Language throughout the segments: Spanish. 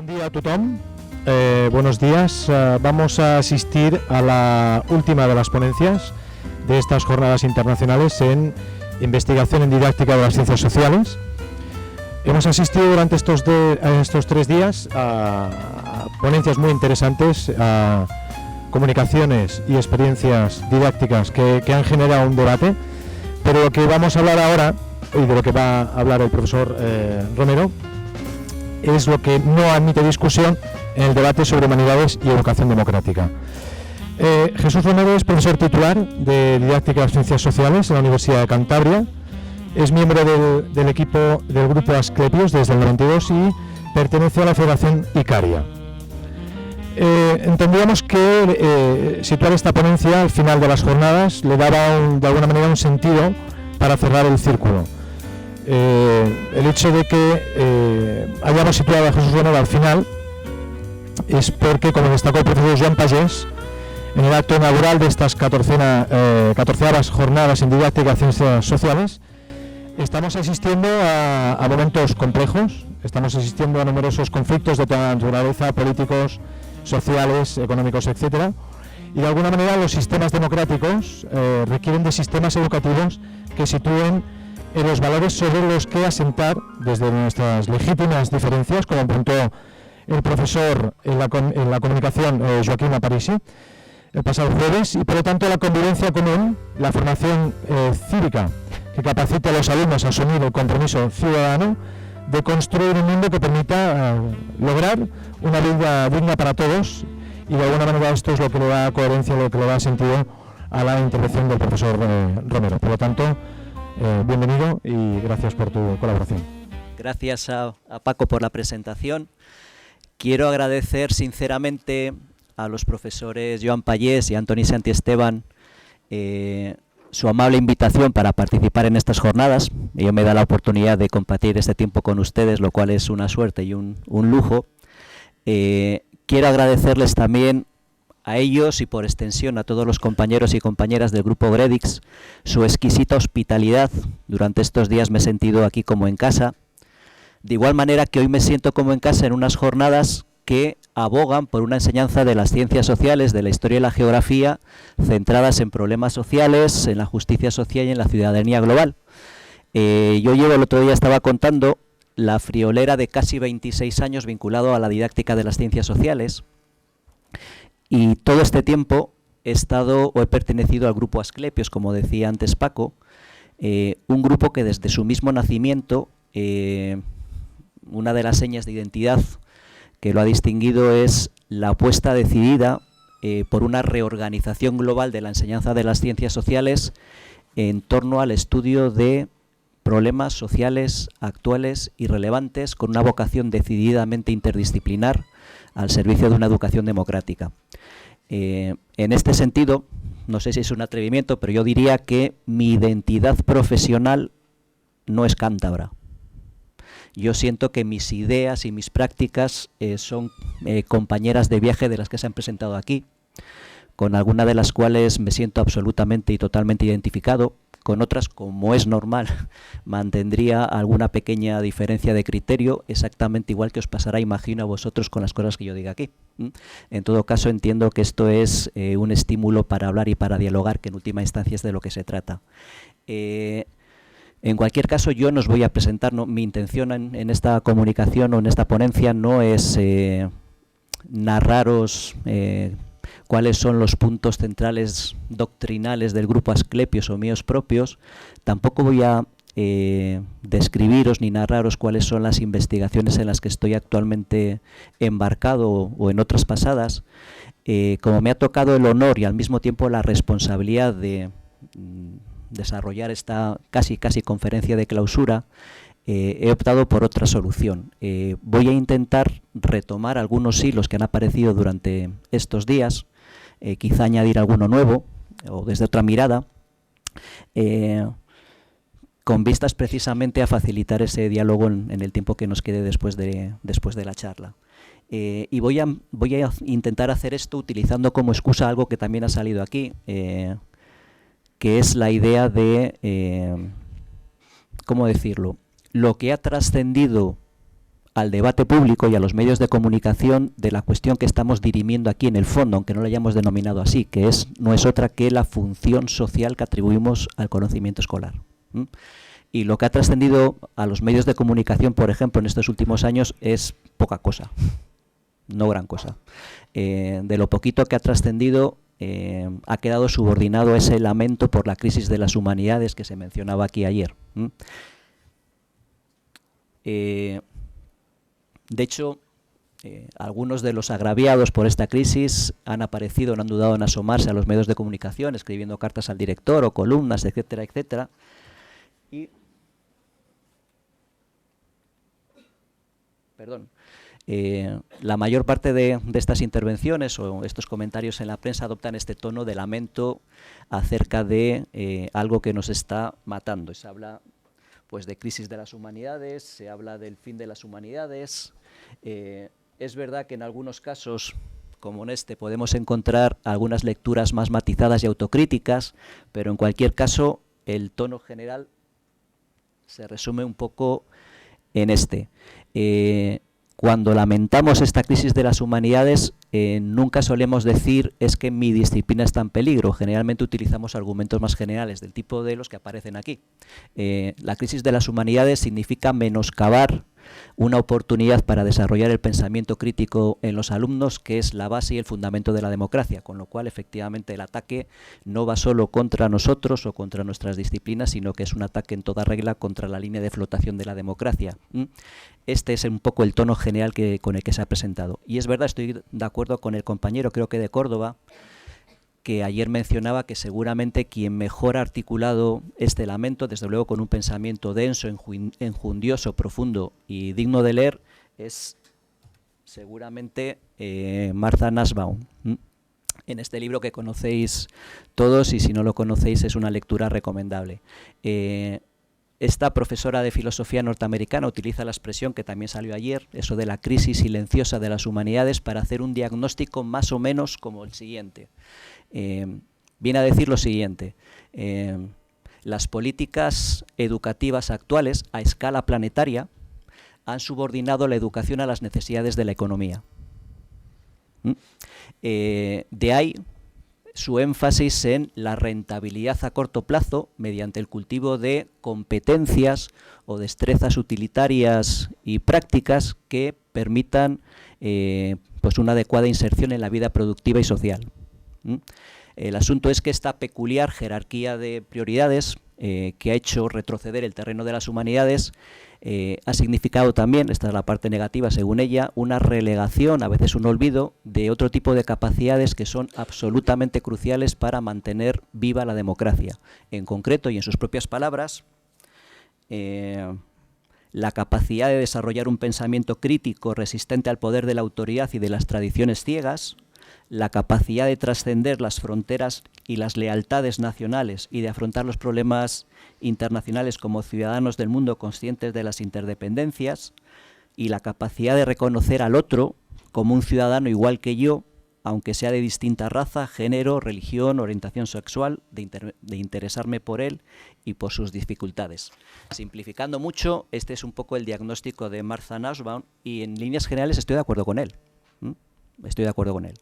Bon dia a tothom. Buenos días. Vamos a asistir a la última de las ponencias de estas jornadas internacionales en investigación en didáctica de las ciencias sociales. Hemos asistido durante estos 3 días a ponencias muy interesantes, a comunicaciones y experiencias didácticas que han generado un debate, pero lo que vamos a hablar ahora, y de lo que va a hablar el profesor Romero, es lo que no admite discusión en el debate sobre humanidades y educación democrática. Jesús Romero es profesor titular de didáctica de las ciencias sociales en la Universidad de Cantabria, es miembro del equipo del grupo Asclepios desde el 92 y pertenece a la Federación Icaria. Entendíamos que situar esta ponencia al final de las jornadas le daba de alguna manera un sentido para cerrar el círculo. El hecho de que hayamos situado a Jesús Romero al final es porque, como destacó el profesor Joan Pagès, en el acto inaugural de estas 14avas jornadas en didáctica de ciencias sociales, estamos asistiendo a momentos complejos, estamos asistiendo a numerosos conflictos de toda naturaleza, políticos, sociales, económicos, etcétera, y de alguna manera los sistemas democráticos requieren de sistemas educativos que sitúen los valores sobre los que asentar desde nuestras legítimas diferencias, como apuntó el profesor en la comunicación Joaquín Aparici el pasado jueves, y por lo tanto la convivencia común, la formación cívica que capacite a los alumnos a asumir el compromiso ciudadano de construir un mundo que permita lograr una vida digna para todos, y de alguna manera esto es lo que le da coherencia, lo que le da sentido a la intervención del profesor Romero. Por lo tanto, bienvenido y gracias por tu colaboración. Gracias a Paco por la presentación. Quiero agradecer sinceramente a los profesores Joan Pagès y Antoni Santiesteban su amable invitación para participar en estas jornadas. Ello me da la oportunidad de compartir este tiempo con ustedes, lo cual es una suerte y un lujo. Quiero agradecerles también a ellos y por extensión a todos los compañeros y compañeras del grupo Gredix su exquisita hospitalidad. Durante estos días me he sentido aquí como en casa, de igual manera que hoy me siento como en casa en unas jornadas que abogan por una enseñanza de las ciencias sociales, de la historia y la geografía, centradas en problemas sociales, en la justicia social y en la ciudadanía global. Yo llevo, el otro día estaba contando, la friolera de casi 26 años vinculado a la didáctica de las ciencias sociales, y todo este tiempo he pertenecido al grupo Asclepios, como decía antes Paco, un grupo que desde su mismo nacimiento, una de las señas de identidad que lo ha distinguido es la apuesta decidida por una reorganización global de la enseñanza de las ciencias sociales en torno al estudio de problemas sociales actuales y relevantes, con una vocación decididamente interdisciplinar al servicio de una educación democrática. En este sentido, no sé si es un atrevimiento, pero yo diría que mi identidad profesional no es cántabra. Yo siento que mis ideas y mis prácticas son compañeras de viaje de las que se han presentado aquí, con algunas de las cuales me siento absolutamente y totalmente identificado, con otras, como es normal, mantendría alguna pequeña diferencia de criterio, exactamente igual que os pasará, imagino, a vosotros con las cosas que yo diga aquí. En todo caso, entiendo que esto es un estímulo para hablar y para dialogar, que en última instancia es de lo que se trata. En cualquier caso, yo no os voy a presentar, mi intención en esta comunicación o en esta ponencia no es narraros cuáles son los puntos centrales doctrinales del grupo Asclepios o míos propios. Tampoco voy a describiros ni narraros cuáles son las investigaciones en las que estoy actualmente embarcado o en otras pasadas. Como me ha tocado el honor y al mismo tiempo la responsabilidad de desarrollar esta casi conferencia de clausura, he optado por otra solución. Voy a intentar retomar algunos hilos que han aparecido durante estos días, quizá añadir alguno nuevo o desde otra mirada, con vistas precisamente a facilitar ese diálogo en el tiempo que nos quede después de la charla. Y voy a intentar hacer esto utilizando como excusa algo que también ha salido aquí, que es la idea de, ¿cómo decirlo?, lo que ha trascendido al debate público y a los medios de comunicación de la cuestión que estamos dirimiendo aquí en el fondo, aunque no la hayamos denominado así, que no es otra que la función social que atribuimos al conocimiento escolar. Y lo que ha trascendido a los medios de comunicación, por ejemplo, en estos últimos años es poca cosa, no gran cosa. De lo poquito que ha trascendido, ha quedado subordinado ese lamento por la crisis de las humanidades que se mencionaba aquí ayer. De hecho, algunos de los agraviados por esta crisis han aparecido, no han dudado en asomarse a los medios de comunicación, escribiendo cartas al director o columnas, etcétera, etcétera. Y, la mayor parte de estas intervenciones o estos comentarios en la prensa adoptan este tono de lamento acerca de algo que nos está matando. Se habla pues de crisis de las humanidades, se habla del fin de las humanidades. Es verdad que en algunos casos, como en este, podemos encontrar algunas lecturas más matizadas y autocríticas, pero en cualquier caso el tono general se resume un poco en este. Cuando lamentamos esta crisis de las humanidades, nunca solemos decir es que mi disciplina está en peligro. Generalmente utilizamos argumentos más generales del tipo de los que aparecen aquí. La crisis de las humanidades significa menoscabar una oportunidad para desarrollar el pensamiento crítico en los alumnos, que es la base y el fundamento de la democracia, con lo cual efectivamente el ataque no va solo contra nosotros o contra nuestras disciplinas, sino que es un ataque en toda regla contra la línea de flotación de la democracia. Este es un poco el tono general con el que se ha presentado. Y es verdad, estoy de acuerdo con el compañero, creo que de Córdoba, que ayer mencionaba que seguramente quien mejor ha articulado este lamento, desde luego con un pensamiento denso, enjundioso, profundo y digno de leer, es seguramente Martha Nussbaum. En este libro que conocéis todos, y si no lo conocéis es una lectura recomendable. Esta profesora de filosofía norteamericana utiliza la expresión que también salió ayer, eso de la crisis silenciosa de las humanidades, para hacer un diagnóstico más o menos como el siguiente. Viene a decir lo siguiente: las políticas educativas actuales a escala planetaria han subordinado la educación a las necesidades de la economía. De ahí su énfasis en la rentabilidad a corto plazo mediante el cultivo de competencias o destrezas utilitarias y prácticas que permitan pues una adecuada inserción en la vida productiva y social. El asunto es que esta peculiar jerarquía de prioridades que ha hecho retroceder el terreno de las humanidades ha significado también, esta es la parte negativa según ella, una relegación, a veces un olvido, de otro tipo de capacidades que son absolutamente cruciales para mantener viva la democracia. En concreto, y en sus propias palabras, la capacidad de desarrollar un pensamiento crítico resistente al poder de la autoridad y de las tradiciones ciegas, la capacidad de trascender las fronteras y las lealtades nacionales y de afrontar los problemas internacionales como ciudadanos del mundo conscientes de las interdependencias, y la capacidad de reconocer al otro como un ciudadano igual que yo, aunque sea de distinta raza, género, religión, orientación sexual, de interesarme por él y por sus dificultades. Simplificando mucho, este es un poco el diagnóstico de Martha Nussbaum, y en líneas generales estoy de acuerdo con él. Estoy de acuerdo con él.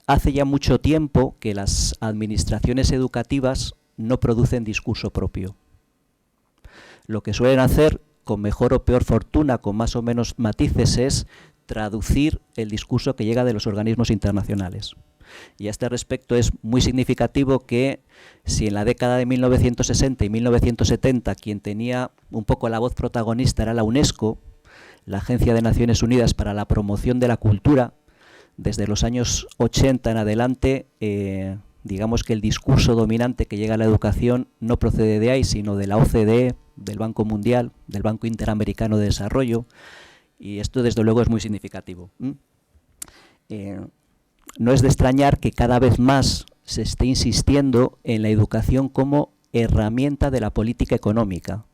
Hace ya mucho tiempo que las administraciones educativas no producen discurso propio. Lo que suelen hacer, con mejor o peor fortuna, con más o menos matices, es traducir el discurso que llega de los organismos internacionales. Y a este respecto es muy significativo que si en la década de 1960 y 1970 quien tenía un poco la voz protagonista era la UNESCO, la Agencia de Naciones Unidas para la Promoción de la Cultura, desde los años 80 en adelante, digamos que el discurso dominante que llega a la educación no procede de ahí, sino de la OCDE, del Banco Mundial, del Banco Interamericano de Desarrollo, y esto desde luego es muy significativo. No es de extrañar que cada vez más se esté insistiendo en la educación como herramienta de la política económica,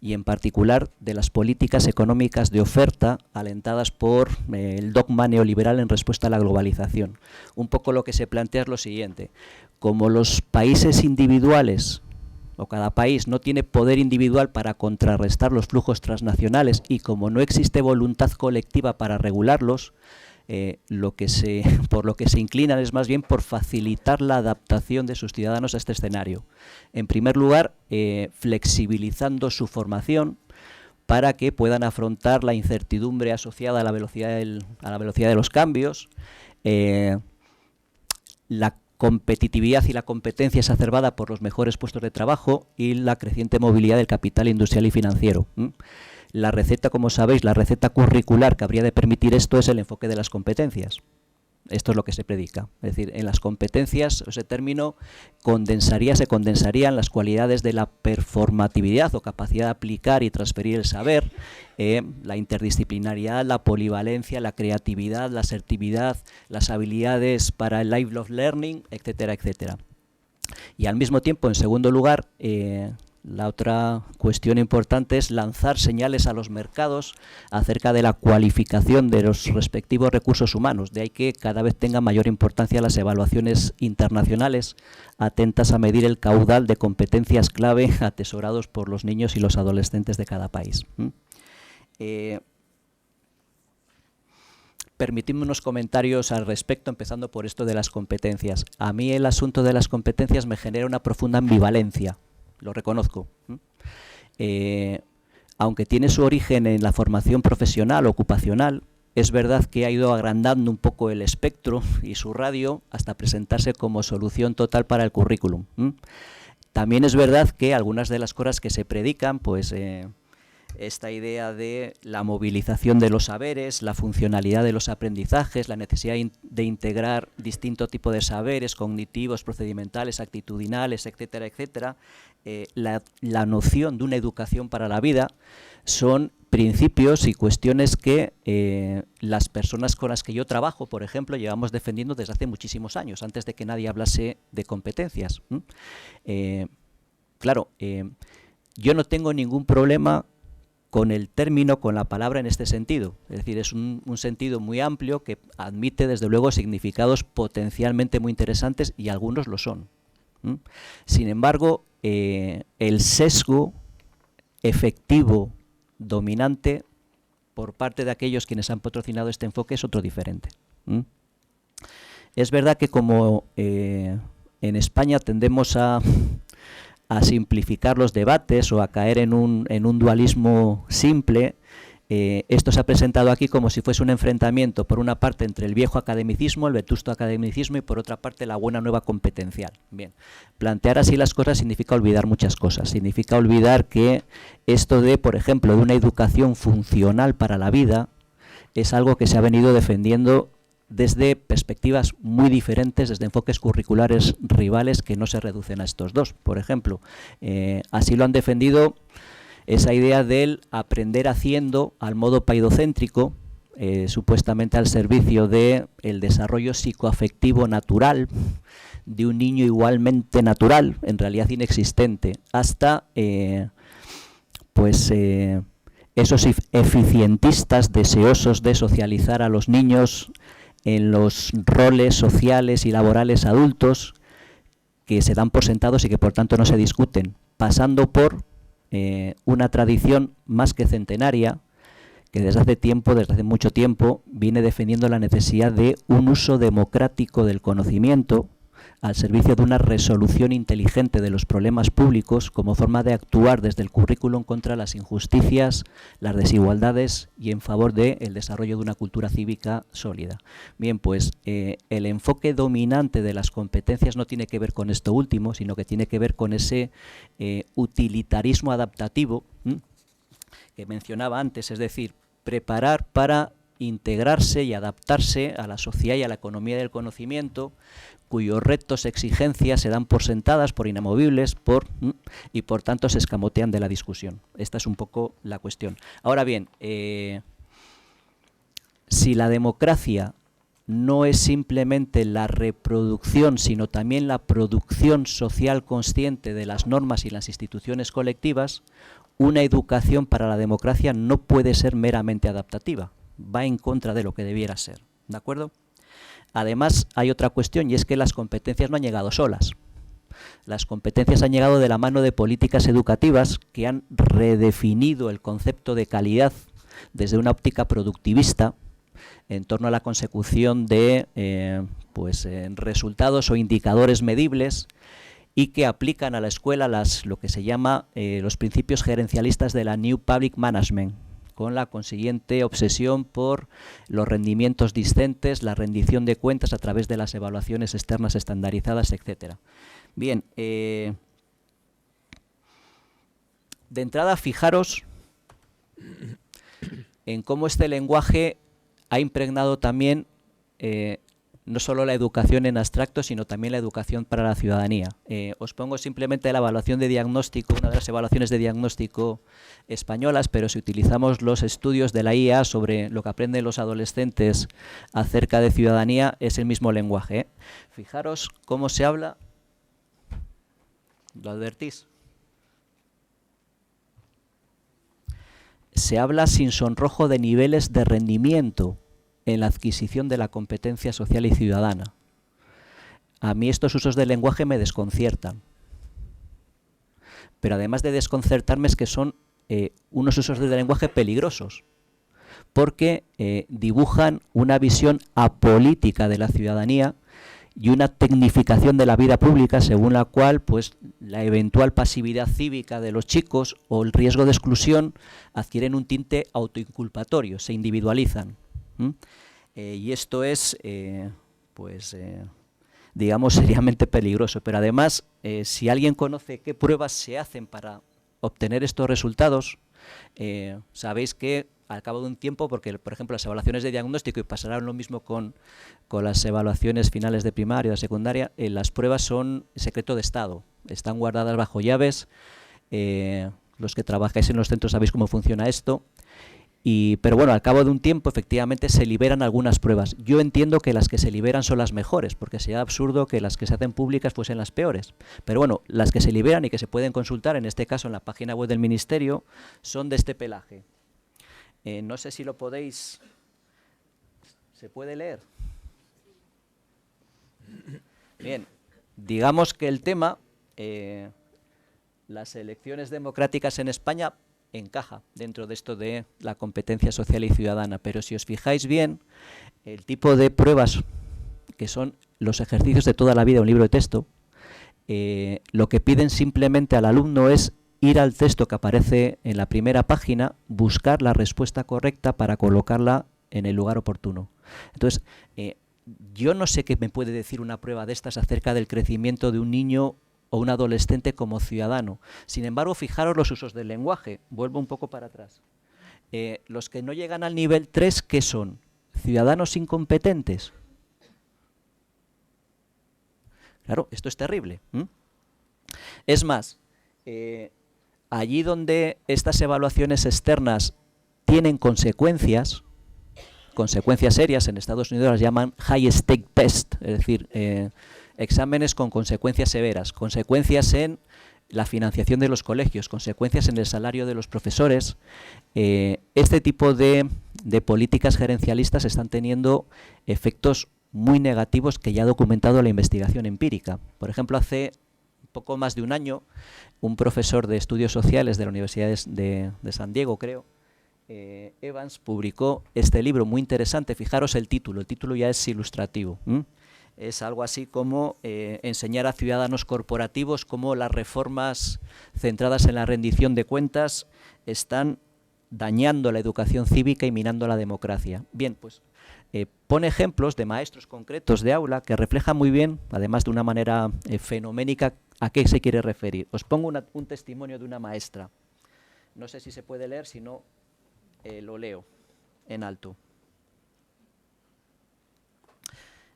y en particular de las políticas económicas de oferta alentadas por el dogma neoliberal en respuesta a la globalización. Un poco lo que se plantea es lo siguiente: como los países individuales o cada país no tiene poder individual para contrarrestar los flujos transnacionales y como no existe voluntad colectiva para regularlos, por lo que se inclinan es más bien por facilitar la adaptación de sus ciudadanos a este escenario. En primer lugar, flexibilizando su formación para que puedan afrontar la incertidumbre asociada a la velocidad de los cambios, la competitividad y la competencia exacerbada por los mejores puestos de trabajo y la creciente movilidad del capital industrial y financiero. La receta, como sabéis, la receta curricular que habría de permitir esto es el enfoque de las competencias. Esto es lo que se predica. Es decir, en las competencias, ese término se condensarían las cualidades de la performatividad o capacidad de aplicar y transferir el saber, la interdisciplinariedad, la polivalencia, la creatividad, la asertividad, las habilidades para el lifelong learning, etcétera, etcétera. Y al mismo tiempo, en segundo lugar, la otra cuestión importante es lanzar señales a los mercados acerca de la cualificación de los respectivos recursos humanos. De ahí que cada vez tengan mayor importancia las evaluaciones internacionales atentas a medir el caudal de competencias clave atesorados por los niños y los adolescentes de cada país. Permitidme unos comentarios al respecto, empezando por esto de las competencias. A mí el asunto de las competencias me genera una profunda ambivalencia. Lo reconozco. Aunque tiene su origen en la formación profesional, ocupacional, es verdad que ha ido agrandando un poco el espectro y su radio hasta presentarse como solución total para el currículum. También es verdad que algunas de las cosas que se predican, pues esta idea de la movilización de los saberes, la funcionalidad de los aprendizajes, la necesidad de integrar distinto tipo de saberes cognitivos, procedimentales, actitudinales, etcétera, etcétera, la noción de una educación para la vida son principios y cuestiones que las personas con las que yo trabajo, por ejemplo, llevamos defendiendo desde hace muchísimos años, antes de que nadie hablase de competencias. Claro, yo no tengo ningún problema con el término, con la palabra en este sentido. Es decir, es un sentido muy amplio que admite, desde luego, significados potencialmente muy interesantes y algunos lo son. Sin embargo, el sesgo efectivo dominante por parte de aquellos quienes han patrocinado este enfoque es otro diferente. Es verdad que como en España tendemos a simplificar los debates o a caer en un dualismo simple, esto se ha presentado aquí como si fuese un enfrentamiento, por una parte, entre el viejo academicismo, el vetusto academicismo, y por otra parte, la buena nueva competencial. Bien, plantear así las cosas significa olvidar muchas cosas. Significa olvidar que esto de, por ejemplo, de una educación funcional para la vida, es algo que se ha venido defendiendo desde perspectivas muy diferentes, desde enfoques curriculares rivales que no se reducen a estos dos. Por ejemplo, así lo han defendido esa idea del aprender haciendo al modo paidocéntrico, supuestamente al servicio del desarrollo psicoafectivo natural de un niño igualmente natural, en realidad inexistente, hasta esos eficientistas deseosos de socializar a los niños en los roles sociales y laborales adultos que se dan por sentados y que por tanto no se discuten, pasando por una tradición más que centenaria que desde hace mucho tiempo, viene defendiendo la necesidad de un uso democrático del conocimiento al servicio de una resolución inteligente de los problemas públicos como forma de actuar desde el currículum contra las injusticias, las desigualdades y en favor del desarrollo de una cultura cívica sólida. Bien, pues el enfoque dominante de las competencias no tiene que ver con esto último, sino que tiene que ver con ese utilitarismo adaptativo que mencionaba antes, es decir, preparar para integrarse y adaptarse a la sociedad y a la economía del conocimiento, cuyos retos, exigencias se dan por sentadas, por inamovibles, y por tanto se escamotean de la discusión. Esta es un poco la cuestión. Ahora bien, si la democracia no es simplemente la reproducción, sino también la producción social consciente de las normas y las instituciones colectivas, una educación para la democracia no puede ser meramente adaptativa. Va en contra de lo que debiera ser, ¿de acuerdo? Además, hay otra cuestión, y es que las competencias no han llegado solas. Las competencias han llegado de la mano de políticas educativas que han redefinido el concepto de calidad desde una óptica productivista en torno a la consecución de resultados o indicadores medibles, y que aplican a la escuela lo que se llama los principios gerencialistas de la New Public Management, con la consiguiente obsesión por los rendimientos discentes, la rendición de cuentas a través de las evaluaciones externas estandarizadas, etcétera. Bien, de entrada, fijaros en cómo este lenguaje ha impregnado también no solo la educación en abstracto, sino también la educación para la ciudadanía. Os pongo simplemente la evaluación de diagnóstico, una de las evaluaciones de diagnóstico españolas, pero si utilizamos los estudios de la IA sobre lo que aprenden los adolescentes acerca de ciudadanía, es el mismo lenguaje. Fijaros cómo se habla. ¿Lo advertís? Se habla sin sonrojo de niveles de rendimiento en la adquisición de la competencia social y ciudadana. A mí estos usos del lenguaje me desconciertan. Pero además de desconcertarme es que son unos usos del lenguaje peligrosos, porque dibujan una visión apolítica de la ciudadanía y una tecnificación de la vida pública según la cual la eventual pasividad cívica de los chicos o el riesgo de exclusión adquieren un tinte autoinculpatorio, se individualizan. Y esto es, digamos, seriamente peligroso. Pero además, si alguien conoce qué pruebas se hacen para obtener estos resultados, sabéis que al cabo de un tiempo, porque por ejemplo las evaluaciones de diagnóstico, y pasarán lo mismo con las evaluaciones finales de primaria o de secundaria, las pruebas son secreto de Estado, están guardadas bajo llaves. Los que trabajáis en los centros sabéis cómo funciona esto. Pero bueno, al cabo de un tiempo efectivamente se liberan algunas pruebas. Yo entiendo que las que se liberan son las mejores, porque sería absurdo que las que se hacen públicas fuesen las peores. Pero bueno, las que se liberan y que se pueden consultar, en este caso en la página web del Ministerio, son de este pelaje. No sé si lo podéis... ¿Se puede leer? Bien, digamos que el tema, las elecciones democráticas en España, encaja dentro de esto de la competencia social y ciudadana, pero si os fijáis bien, el tipo de pruebas que son los ejercicios de toda la vida, un libro de texto, lo que piden simplemente al alumno es ir al texto que aparece en la primera página, buscar la respuesta correcta para colocarla en el lugar oportuno. Entonces, yo no sé qué me puede decir una prueba de estas acerca del crecimiento de un niño o un adolescente como ciudadano. Sin embargo, fijaros los usos del lenguaje. Vuelvo un poco para atrás. Los que no llegan al nivel 3, ¿qué son? ¿Ciudadanos incompetentes? Claro, esto es terrible. Es más, allí donde estas evaluaciones externas tienen consecuencias serias, en Estados Unidos las llaman high stake test, es decir, exámenes con consecuencias severas, consecuencias en la financiación de los colegios, consecuencias en el salario de los profesores. Este tipo de políticas gerencialistas están teniendo efectos muy negativos que ya ha documentado la investigación empírica. Por ejemplo, hace poco más de un año, un profesor de estudios sociales de la Universidad de San Diego, creo, Evans, publicó este libro muy interesante. Fijaros el título ya es ilustrativo. Es algo así como enseñar a ciudadanos corporativos cómo las reformas centradas en la rendición de cuentas están dañando la educación cívica y minando la democracia. Bien, pues pone ejemplos de maestros concretos de aula que reflejan muy bien, además de una manera fenoménica, a qué se quiere referir. Os pongo un testimonio de una maestra. No sé si se puede leer, si no, lo leo en alto.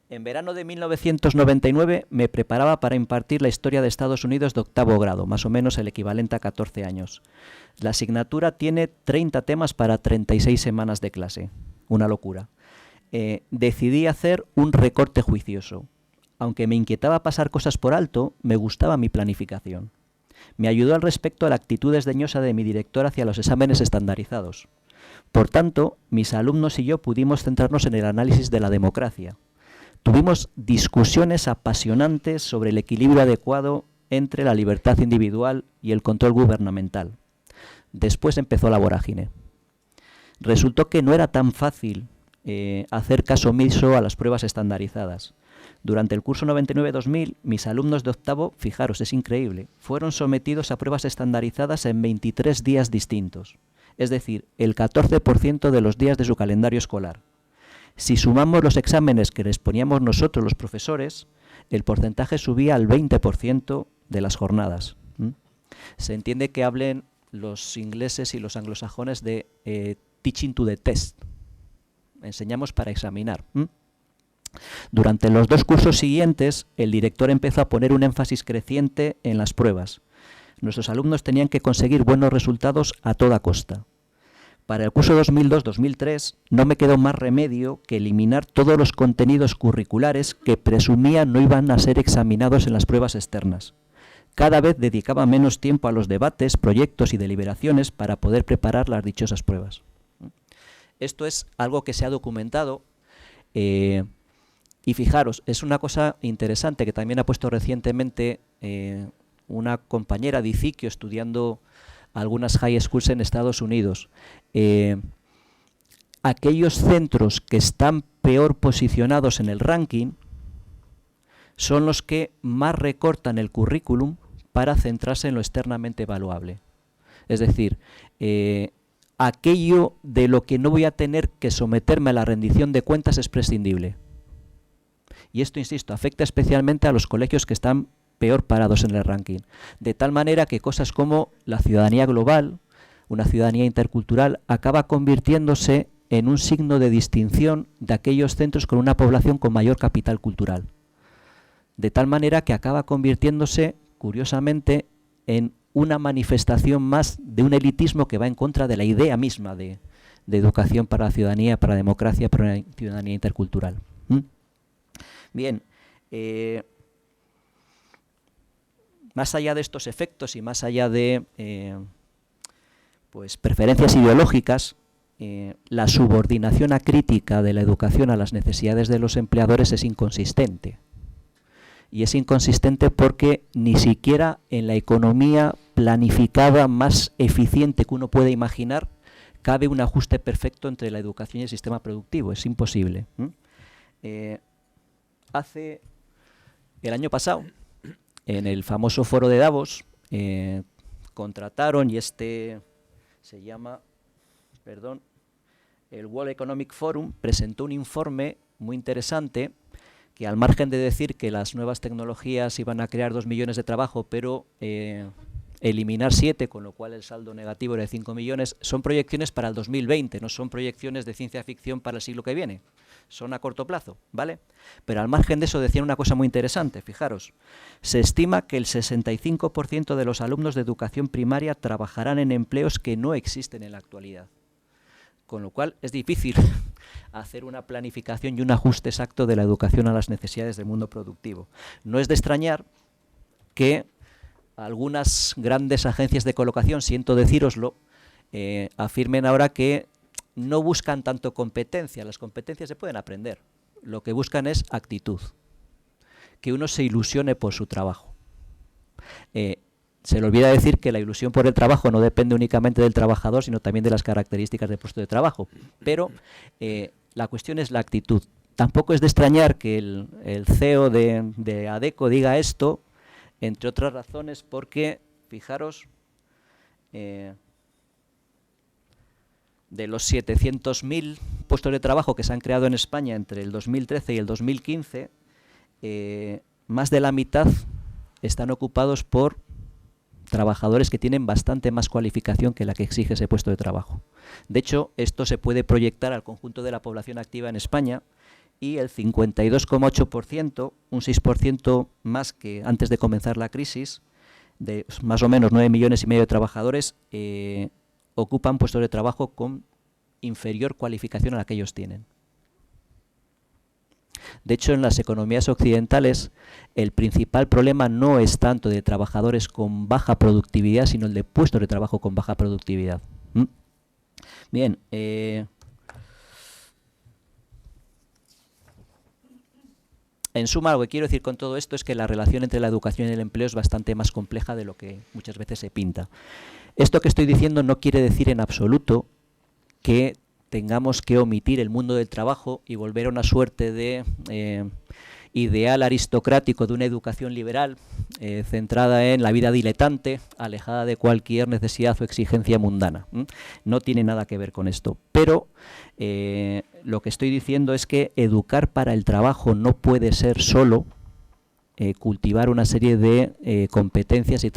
En verano de 1999 me preparaba para impartir la historia de Estados Unidos de 8º grado, más o menos el equivalente a 14 años. La asignatura tiene 30 temas para 36 semanas de clase. Una locura. Decidí hacer un recorte juicioso. Aunque me inquietaba pasar cosas por alto, me gustaba mi planificación. Me ayudó al respecto a la actitud desdeñosa de mi director hacia los exámenes estandarizados. Por tanto, mis alumnos y yo pudimos centrarnos en el análisis de la democracia. Tuvimos discusiones apasionantes sobre el equilibrio adecuado entre la libertad individual y el control gubernamental. Después empezó la vorágine. Resultó que no era tan fácil hacer caso omiso a las pruebas estandarizadas. Durante el curso 99-2000, mis alumnos de octavo, fijaros, es increíble, fueron sometidos a pruebas estandarizadas en 23 días distintos, es decir, el 14% de los días de su calendario escolar. Si sumamos los exámenes que les poníamos nosotros, los profesores, el porcentaje subía al 20% de las jornadas. Se entiende que hablen los ingleses y los anglosajones de teaching to the test. Enseñamos para examinar. Durante los 2 cursos siguientes, el director empezó a poner un énfasis creciente en las pruebas. Nuestros alumnos tenían que conseguir buenos resultados a toda costa. Para el curso 2002-2003 no me quedó más remedio que eliminar todos los contenidos curriculares que presumían no iban a ser examinados en las pruebas externas. Cada vez dedicaba menos tiempo a los debates, proyectos y deliberaciones para poder preparar las dichosas pruebas. Esto es algo que se ha documentado y fijaros, es una cosa interesante que también ha puesto recientemente una compañera de ICICIO estudiando algunas high schools en Estados Unidos. Aquellos centros que están peor posicionados en el ranking son los que más recortan el currículum para centrarse en lo externamente evaluable. Es decir, aquello de lo que no voy a tener que someterme a la rendición de cuentas es prescindible. Y esto, insisto, afecta especialmente a los colegios que están peor parados en el ranking. De tal manera que cosas como la ciudadanía global, una ciudadanía intercultural, acaba convirtiéndose en un signo de distinción de aquellos centros con una población con mayor capital cultural. De tal manera que acaba convirtiéndose, curiosamente, en una manifestación más de un elitismo que va en contra de la idea misma de educación para la ciudadanía, para la democracia, para una ciudadanía intercultural. Bien, más allá de estos efectos y más allá de pues preferencias ideológicas, la subordinación acrítica de la educación a las necesidades de los empleadores es inconsistente. Y es inconsistente porque ni siquiera en la economía planificada más eficiente que uno puede imaginar cabe un ajuste perfecto entre la educación y el sistema productivo. Es imposible. Hace el año pasado, en el famoso foro de Davos, contrataron, y este se llama, el World Economic Forum, presentó un informe muy interesante que, al margen de decir que las nuevas tecnologías iban a crear 2 millones de trabajo, pero eliminar 7, con lo cual el saldo negativo era de 5 millones, son proyecciones para el 2020, no son proyecciones de ciencia ficción para el siglo que viene. Son a corto plazo, ¿vale? Pero al margen de eso decían una cosa muy interesante, fijaros. Se estima que el 65% de los alumnos de educación primaria trabajarán en empleos que no existen en la actualidad. Con lo cual es difícil hacer una planificación y un ajuste exacto de la educación a las necesidades del mundo productivo. No es de extrañar que algunas grandes agencias de colocación, siento decíroslo, afirmen ahora que no buscan tanto competencia, las competencias se pueden aprender, lo que buscan es actitud, que uno se ilusione por su trabajo. Se le olvida decir que la ilusión por el trabajo no depende únicamente del trabajador, sino también de las características del puesto de trabajo, pero la cuestión es la actitud. Tampoco es de extrañar que el CEO de ADECO diga esto, entre otras razones porque, fijaros, de los 700.000 puestos de trabajo que se han creado en España entre el 2013 y el 2015, más de la mitad están ocupados por trabajadores que tienen bastante más cualificación que la que exige ese puesto de trabajo. De hecho, esto se puede proyectar al conjunto de la población activa en España, y el 52,8%, un 6% más que antes de comenzar la crisis, de más o menos 9,5 millones de trabajadores, ocupan puestos de trabajo con inferior cualificación a la que ellos tienen. De hecho, en las economías occidentales, el principal problema no es tanto de trabajadores con baja productividad, sino el de puestos de trabajo con baja productividad. Bien, En suma, lo que quiero decir con todo esto es que la relación entre la educación y el empleo es bastante más compleja de lo que muchas veces se pinta. Esto que estoy diciendo no quiere decir en absoluto que tengamos que omitir el mundo del trabajo y volver a una suerte de ideal aristocrático de una educación liberal centrada en la vida diletante, alejada de cualquier necesidad o exigencia mundana. No tiene nada que ver con esto. Pero lo que estoy diciendo es que educar para el trabajo no puede ser solo cultivar una serie de competencias y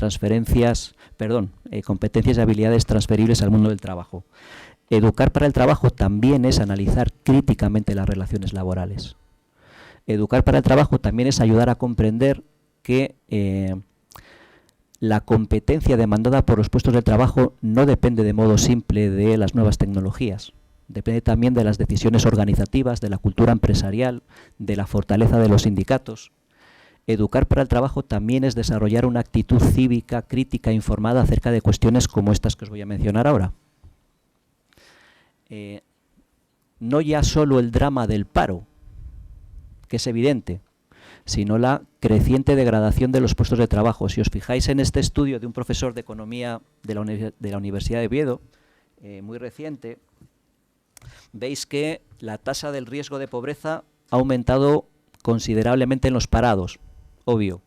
competencias y habilidades transferibles al mundo del trabajo. Educar para el trabajo también es analizar críticamente las relaciones laborales. Educar para el trabajo también es ayudar a comprender que la competencia demandada por los puestos de trabajo no depende de modo simple de las nuevas tecnologías. Depende también de las decisiones organizativas, de la cultura empresarial, de la fortaleza de los sindicatos. Educar para el trabajo también es desarrollar una actitud cívica, crítica, informada acerca de cuestiones como estas que os voy a mencionar ahora. No ya solo el drama del paro, que es evidente, sino la creciente degradación de los puestos de trabajo. Si os fijáis en este estudio de un profesor de economía de la Universidad de Oviedo, muy reciente, veis que la tasa del riesgo de pobreza ha aumentado considerablemente en los parados, obvio.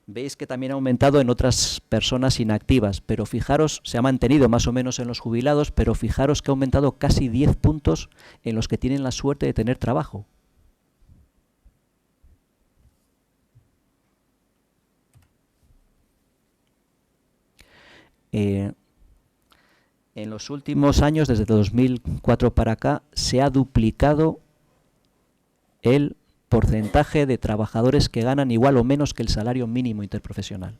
Veis que también ha aumentado en otras personas inactivas, pero fijaros, se ha mantenido más o menos en los jubilados, pero fijaros que ha aumentado casi 10 puntos en los que tienen la suerte de tener trabajo. En los últimos años, desde 2004 para acá, se ha duplicado el porcentaje de trabajadores que ganan igual o menos que el salario mínimo interprofesional.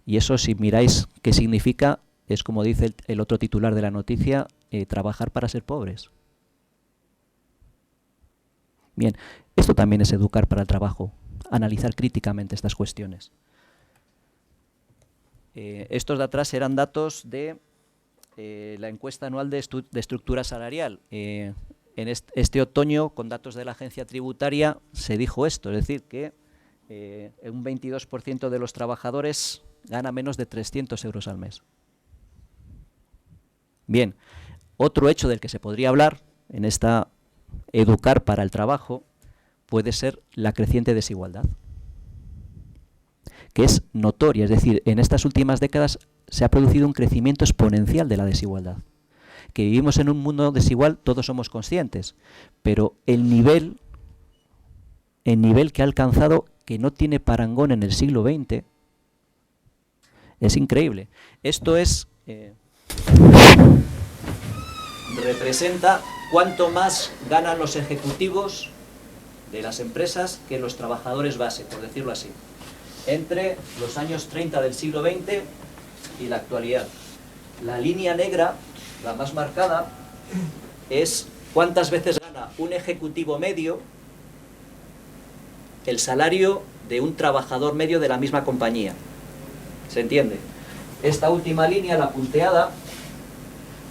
Y eso, si miráis qué significa, es como dice el otro titular de la noticia, trabajar para ser pobres. Bien, esto también es educar para el trabajo, analizar críticamente estas cuestiones. Estos de atrás eran datos de la encuesta anual de estructura salarial. En este otoño, con datos de la agencia tributaria, se dijo esto, es decir, que un 22% de los trabajadores gana menos de 300 euros al mes. Bien, otro hecho del que se podría hablar en esta educar para el trabajo puede ser la creciente desigualdad, que es notoria, es decir, en estas últimas décadas se ha producido un crecimiento exponencial de la desigualdad. Que vivimos en un mundo desigual, todos somos conscientes, pero el nivel que ha alcanzado, que no tiene parangón en el siglo XX, es increíble. Esto es representa cuánto más ganan los ejecutivos de las empresas que los trabajadores base, por decirlo así, entre los años 30 del siglo XX y la actualidad. La línea negra, la más marcada, es cuántas veces gana un ejecutivo medio el salario de un trabajador medio de la misma compañía. ¿Se entiende? Esta última línea, la punteada,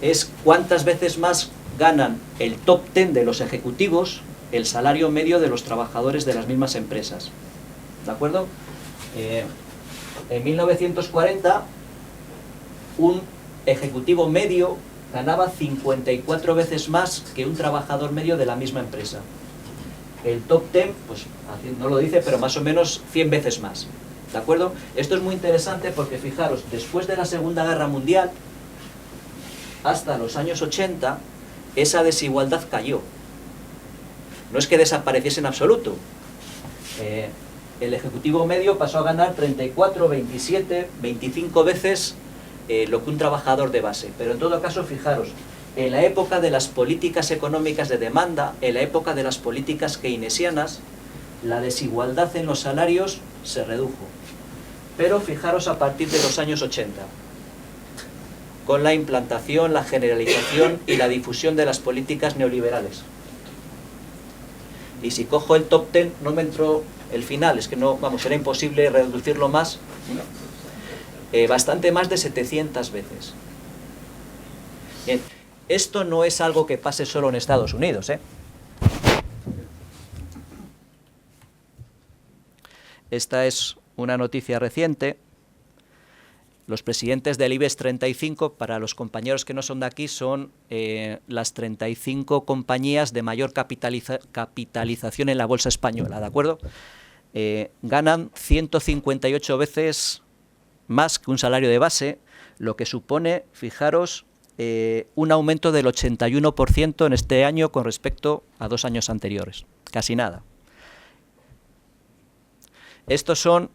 es cuántas veces más ganan el top 10 de los ejecutivos el salario medio de los trabajadores de las mismas empresas. ¿De acuerdo? En 1940, un ejecutivo medio ganaba 54 veces más que un trabajador medio de la misma empresa. El top 10, pues no lo dice, pero más o menos 100 veces más. ¿De acuerdo? Esto es muy interesante porque, fijaros, después de la Segunda Guerra Mundial, hasta los años 80, esa desigualdad cayó. No es que desapareciese en absoluto. El ejecutivo medio pasó a ganar 34, 27, 25 veces lo que un trabajador de base. Pero en todo caso, fijaros, en la época de las políticas económicas de demanda, en la época de las políticas keynesianas, la desigualdad en los salarios se redujo. Pero fijaros a partir de los años 80, con la implantación, la generalización y la difusión de las políticas neoliberales. Y si cojo el top 10, no me entró el final, es que no, vamos, era imposible reducirlo más, bastante más de 700 veces. Bien, esto no es algo que pase solo en Estados Unidos, esta es una noticia reciente. Los presidentes del IBEX 35, para los compañeros que no son de aquí, son las 35 compañías de mayor capitalización en la bolsa española, ¿de acuerdo? Ganan 158 veces más que un salario de base, lo que supone, fijaros, un aumento del 81% en este año con respecto a 2 años anteriores. Casi nada. Estos son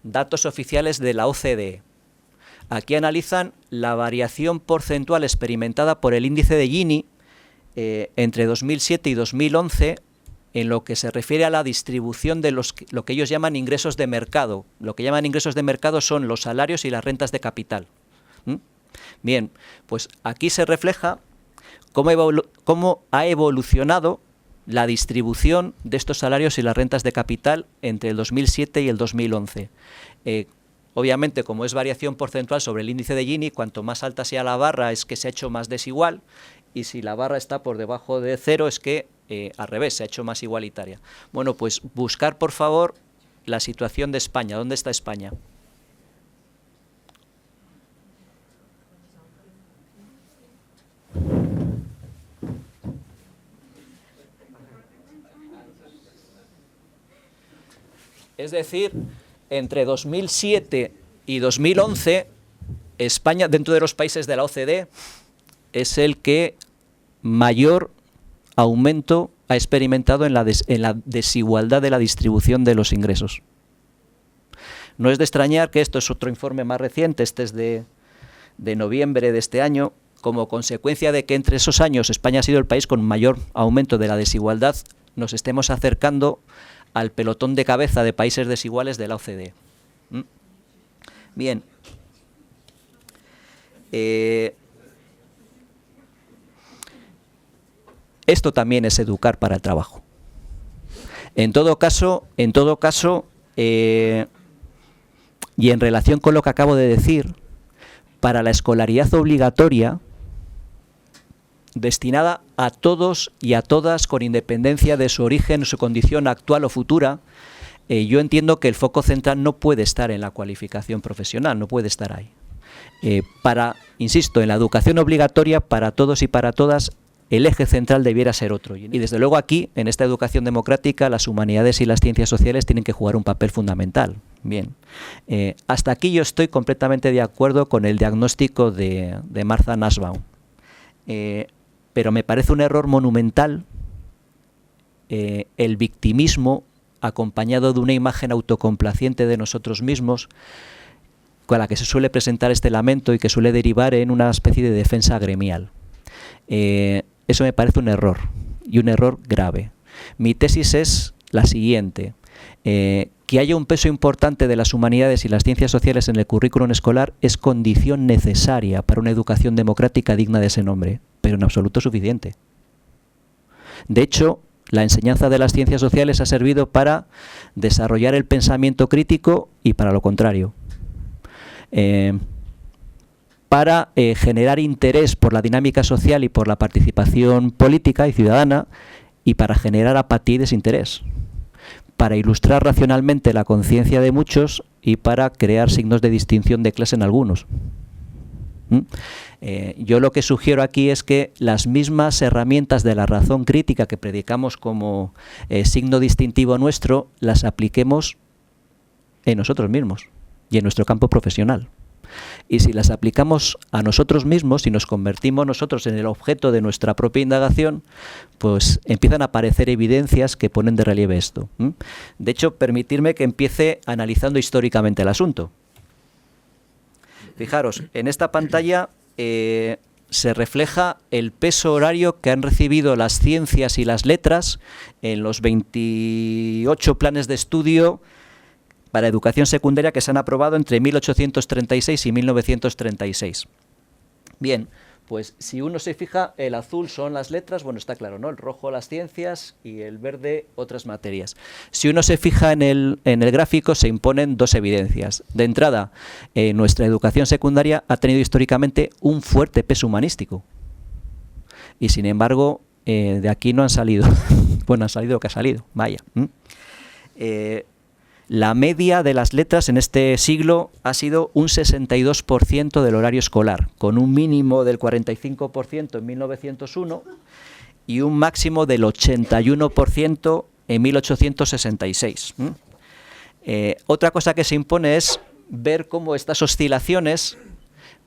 datos oficiales de la OCDE. Aquí analizan la variación porcentual experimentada por el índice de Gini entre 2007 y 2011 en lo que se refiere a la distribución de lo que ellos llaman ingresos de mercado. Lo que llaman ingresos de mercado son los salarios y las rentas de capital. Bien, pues aquí se refleja cómo ha evolucionado la distribución de estos salarios y las rentas de capital entre el 2007 y el 2011. Obviamente, como es variación porcentual sobre el índice de Gini, cuanto más alta sea la barra es que se ha hecho más desigual, y si la barra está por debajo de 0 es que al revés, se ha hecho más igualitaria. Bueno, pues buscar por favor la situación de España. ¿Dónde está España? Es decir, entre 2007 y 2011, España, dentro de los países de la OCDE, es el que mayor aumento ha experimentado en la desigualdad de la distribución de los ingresos. No es de extrañar que esto es otro informe más reciente, este es de noviembre de este año. Como consecuencia de que entre esos años España ha sido el país con mayor aumento de la desigualdad, nos estemos acercando al pelotón de cabeza de países desiguales de la OCDE. Bien. Esto también es educar para el trabajo. En todo caso, y en relación con lo que acabo de decir, para la escolaridad obligatoria, destinada a todos y a todas con independencia de su origen, su condición actual o futura, yo entiendo que el foco central no puede estar en la cualificación profesional, no puede estar ahí. Insisto, en la educación obligatoria para todos y para todas, el eje central debiera ser otro. Y desde luego aquí, en esta educación democrática, las humanidades y las ciencias sociales tienen que jugar un papel fundamental. Bien, hasta aquí yo estoy completamente de acuerdo con el diagnóstico de Martha Nussbaum. Pero me parece un error monumental el victimismo acompañado de una imagen autocomplaciente de nosotros mismos, con la que se suele presentar este lamento y que suele derivar en una especie de defensa gremial. Eso me parece un error, y un error grave. Mi tesis es la siguiente. Que haya un peso importante de las humanidades y las ciencias sociales en el currículum escolar es condición necesaria para una educación democrática digna de ese nombre, pero en absoluto suficiente. De hecho, la enseñanza de las ciencias sociales ha servido para desarrollar el pensamiento crítico y para lo contrario. Para generar interés por la dinámica social y por la participación política y ciudadana, y para generar apatía y desinterés, para ilustrar racionalmente la conciencia de muchos y para crear signos de distinción de clase en algunos. Yo lo que sugiero aquí es que las mismas herramientas de la razón crítica que predicamos como signo distintivo nuestro, las apliquemos en nosotros mismos y en nuestro campo profesional. Y si las aplicamos a nosotros mismos y nos convertimos nosotros en el objeto de nuestra propia indagación, pues empiezan a aparecer evidencias que ponen de relieve esto. De hecho, permitirme que empiece analizando históricamente el asunto. Fijaros, en esta pantalla se refleja el peso horario que han recibido las ciencias y las letras en los 28 planes de estudio para educación secundaria que se han aprobado entre 1836 y 1936. Bien, pues si uno se fija, el azul son las letras, bueno, está claro, ¿no? El rojo las ciencias y el verde otras materias. Si uno se fija en el gráfico, se imponen dos evidencias. De entrada, nuestra educación secundaria ha tenido históricamente un fuerte peso humanístico. Y sin embargo, de aquí no han salido, bueno, han salido lo que ha salido, vaya. la media de las letras en este siglo ha sido un 62% del horario escolar, con un mínimo del 45% en 1901 y un máximo del 81% en 1866. Otra cosa que se impone es ver cómo estas oscilaciones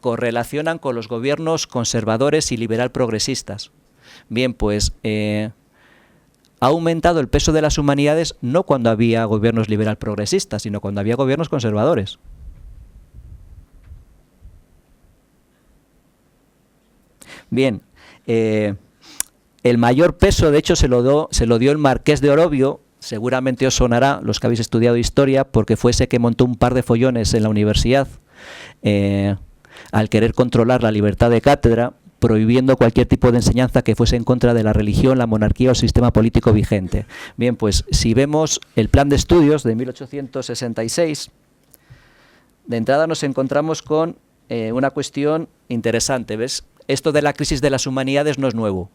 correlacionan con los gobiernos conservadores y liberal progresistas. Bien, pues ha aumentado el peso de las humanidades no cuando había gobiernos liberal progresistas, sino cuando había gobiernos conservadores. Bien, el mayor peso, de hecho, se lo dio el marqués de Orobio. Seguramente os sonará, los que habéis estudiado historia, porque fue ese que montó un par de follones en la universidad al querer controlar la libertad de cátedra, prohibiendo cualquier tipo de enseñanza que fuese en contra de la religión, la monarquía o el sistema político vigente. Bien, pues si vemos el plan de estudios de 1866, de entrada nos encontramos con una cuestión interesante. ¿Ves? Esto de la crisis de las humanidades no es nuevo.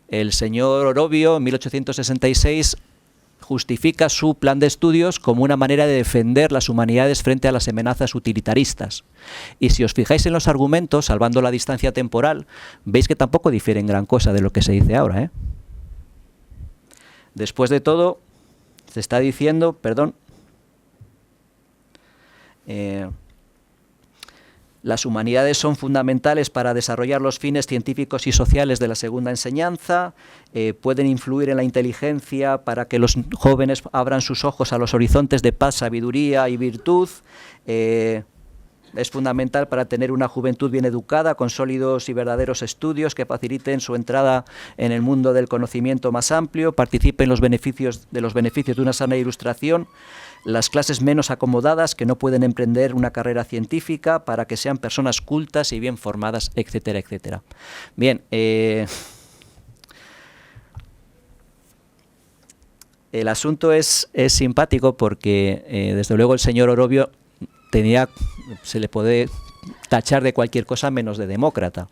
El señor Orobio, en 1866, justifica su plan de estudios como una manera de defender las humanidades frente a las amenazas utilitaristas. Y si os fijáis en los argumentos, salvando la distancia temporal, veis que tampoco difieren gran cosa de lo que se dice ahora, Después de todo, se está diciendo, las humanidades son fundamentales para desarrollar los fines científicos y sociales de la segunda enseñanza, pueden influir en la inteligencia para que los jóvenes abran sus ojos a los horizontes de paz, sabiduría y virtud, es fundamental para tener una juventud bien educada, con sólidos y verdaderos estudios que faciliten su entrada en el mundo del conocimiento más amplio, participen de los beneficios de una sana ilustración, las clases menos acomodadas que no pueden emprender una carrera científica para que sean personas cultas y bien formadas, etcétera, etcétera. Bien, el asunto es simpático porque, desde luego, el señor Orobio se le puede tachar de cualquier cosa menos de demócrata.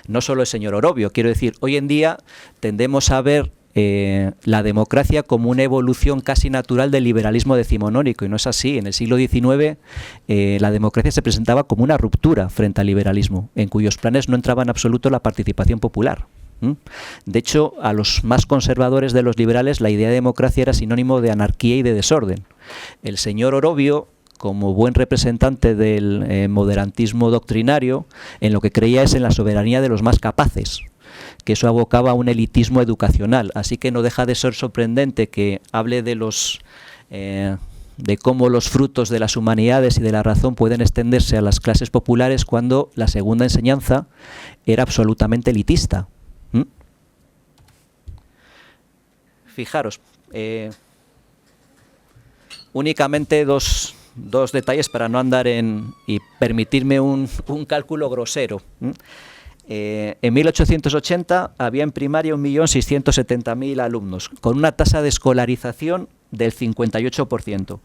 No solo el señor Orobio, quiero decir, hoy en día tendemos a ver la democracia como una evolución casi natural del liberalismo decimonónico, y no es así. En el siglo XIX la democracia se presentaba como una ruptura frente al liberalismo, en cuyos planes no entraba en absoluto la participación popular. De hecho, a los más conservadores de los liberales la idea de democracia era sinónimo de anarquía y de desorden. El señor Orobio, como buen representante del moderantismo doctrinario, en lo que creía es en la soberanía de los más capaces, que eso abocaba a un elitismo educacional. Así que no deja de ser sorprendente que hable de cómo los frutos de las humanidades y de la razón pueden extenderse a las clases populares cuando la segunda enseñanza era absolutamente elitista. Fijaros, únicamente dos detalles para no andar y permitirme un cálculo grosero. En 1880 había en primaria 1.670.000 alumnos, con una tasa de escolarización del 58%.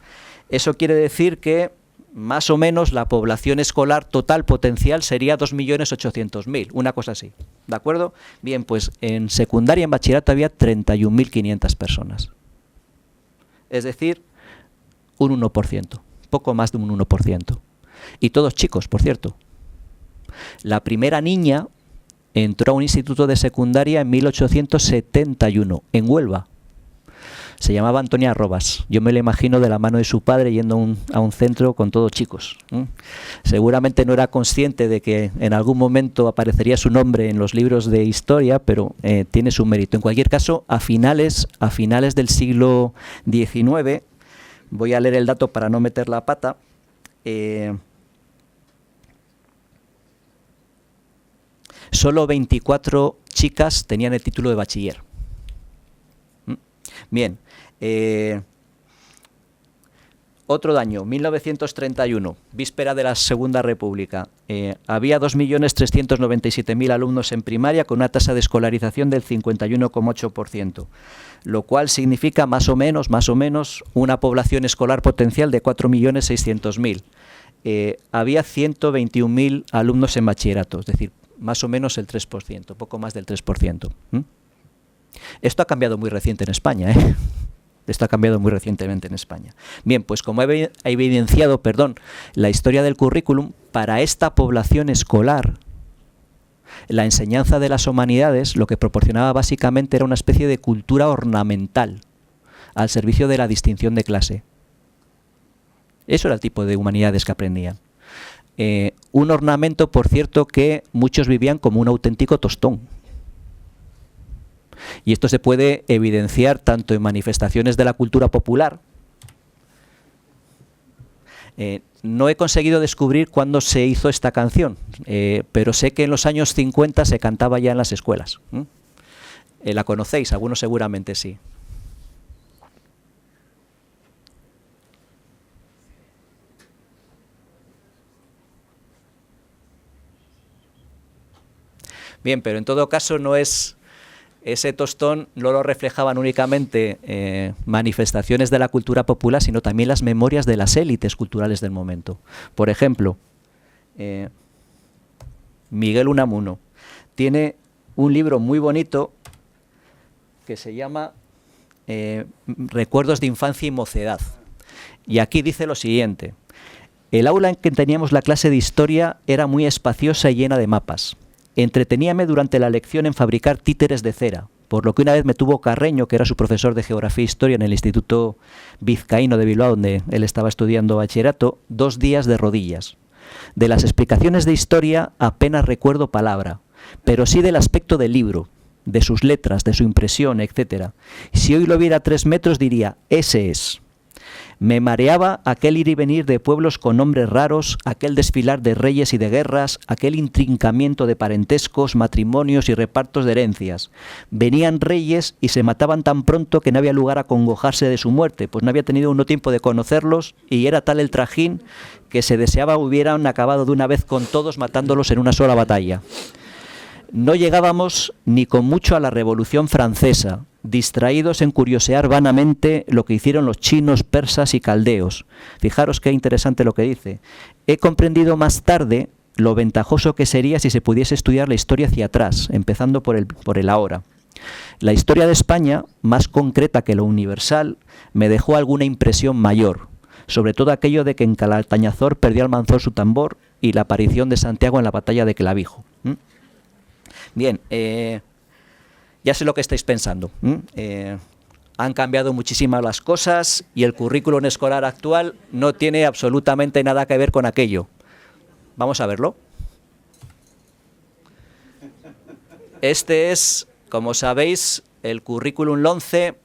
Eso quiere decir que más o menos la población escolar total potencial sería 2.800.000, una cosa así. ¿De acuerdo? Bien, pues en secundaria y en bachillerato había 31.500 personas. Es decir, un 1%, poco más de un 1%. Y todos chicos, por cierto. La primera niña entró a un instituto de secundaria en 1871, en Huelva. Se llamaba Antonia Robas. Yo me la imagino de la mano de su padre yendo a un centro con todos chicos. Seguramente no era consciente de que en algún momento aparecería su nombre en los libros de historia, pero tiene su mérito. En cualquier caso, a finales del siglo XIX, voy a leer el dato para no meter la pata, solo 24 chicas tenían el título de bachiller. Bien, otro daño, 1931, víspera de la Segunda República. Había 2.397.000 alumnos en primaria con una tasa de escolarización del 51,8%, lo cual significa más o menos una población escolar potencial de 4.600.000. Había 121.000 alumnos en bachillerato, es decir, más o menos el 3%, poco más del 3%. Esto ha cambiado muy reciente en España, Esto ha cambiado muy recientemente en España. Bien, pues como he evidenciado, la historia del currículum, para esta población escolar, la enseñanza de las humanidades lo que proporcionaba básicamente era una especie de cultura ornamental al servicio de la distinción de clase. Eso era el tipo de humanidades que aprendían. Un ornamento, por cierto, que muchos vivían como un auténtico tostón. Y esto se puede evidenciar tanto en manifestaciones de la cultura popular. No he conseguido descubrir cuándo se hizo esta canción, pero sé que en los años 50 se cantaba ya en las escuelas. ¿La conocéis? Algunos seguramente sí. Bien, pero en todo caso no es... Ese tostón no lo reflejaban únicamente manifestaciones de la cultura popular, sino también las memorias de las élites culturales del momento. Por ejemplo, Miguel Unamuno tiene un libro muy bonito que se llama Recuerdos de infancia y mocedad. Y aquí dice lo siguiente: el aula en que teníamos la clase de historia era muy espaciosa y llena de mapas. Entreteníame durante la lección en fabricar títeres de cera, por lo que una vez me tuvo Carreño, que era su profesor de Geografía e Historia en el Instituto Vizcaíno de Bilbao, donde él estaba estudiando bachillerato, 2 días de rodillas. De las explicaciones de historia apenas recuerdo palabra, pero sí del aspecto del libro, de sus letras, de su impresión, etc. Si hoy lo viera a 3 metros diría, ese es. Me mareaba aquel ir y venir de pueblos con nombres raros, aquel desfilar de reyes y de guerras, aquel intrincamiento de parentescos, matrimonios y repartos de herencias. Venían reyes y se mataban tan pronto que no había lugar a congojarse de su muerte, pues no había tenido uno tiempo de conocerlos, y era tal el trajín que se deseaba hubieran acabado de una vez con todos matándolos en una sola batalla. No llegábamos ni con mucho a la Revolución Francesa, distraídos en curiosear vanamente lo que hicieron los chinos, persas y caldeos. Fijaros qué interesante lo que dice. He comprendido más tarde lo ventajoso que sería si se pudiese estudiar la historia hacia atrás, empezando por el ahora. La historia de España, más concreta que lo universal, me dejó alguna impresión mayor, sobre todo aquello de que en Calatañazor perdió Almanzor su tambor y la aparición de Santiago en la batalla de Clavijo. Bien, ya sé lo que estáis pensando. Han cambiado muchísimas las cosas y el currículum escolar actual no tiene absolutamente nada que ver con aquello. Vamos a verlo. Este es, como sabéis, el currículum 11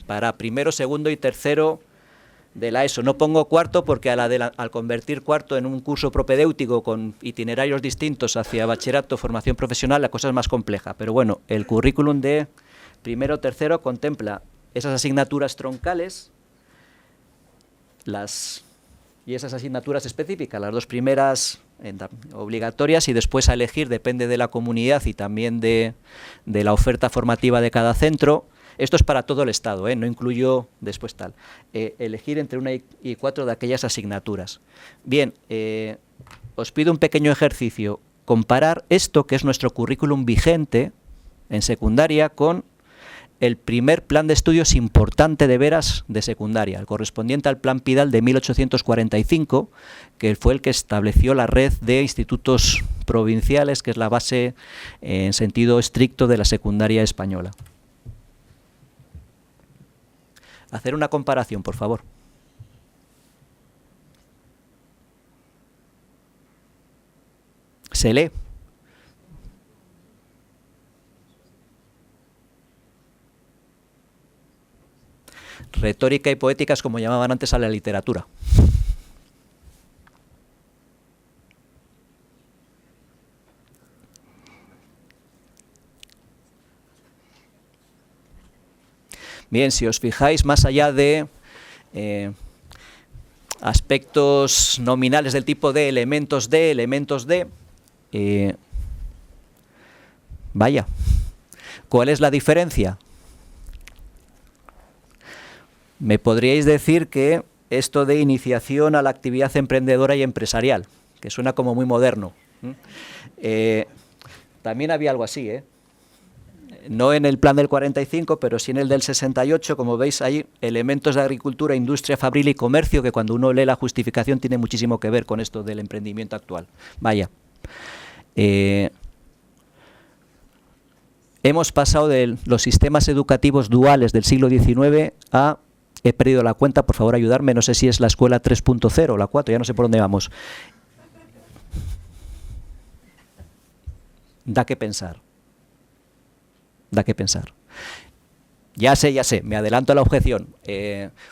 para primero, segundo y tercero de la ESO. No pongo cuarto porque al convertir cuarto en un curso propedéutico con itinerarios distintos hacia bachillerato, formación profesional, la cosa es más compleja. Pero bueno, el currículum de primero, tercero contempla esas asignaturas troncales y esas asignaturas específicas, las 2 primeras obligatorias y después a elegir, depende de la comunidad y también de la oferta formativa de cada centro. Esto es para todo el Estado, no incluyo después tal. Elegir entre 1 y 4 de aquellas asignaturas. Bien, os pido un pequeño ejercicio. Comparar esto, que es nuestro currículum vigente en secundaria, con el primer plan de estudios importante de veras de secundaria, el correspondiente al Plan Pidal de 1845, que fue el que estableció la red de institutos provinciales, que es la base en sentido estricto de la secundaria española. Hacer una comparación, por favor. Se lee. Retórica y poética es como llamaban antes a la literatura. Bien, si os fijáis, más allá de aspectos nominales del tipo de elementos de, vaya, ¿cuál es la diferencia? Me podríais decir que esto de iniciación a la actividad emprendedora y empresarial, que suena como muy moderno. También había algo así, no en el plan del 45, pero sí en el del 68, como veis hay elementos de agricultura, industria, fabril y comercio que cuando uno lee la justificación tiene muchísimo que ver con esto del emprendimiento actual. Vaya. Hemos pasado de los sistemas educativos duales del siglo XIX a, he perdido la cuenta, por favor ayudarme, no sé si es la escuela 3.0 o la 4, ya no sé por dónde vamos. Da que pensar. Da que pensar. Ya sé, me adelanto a la objeción.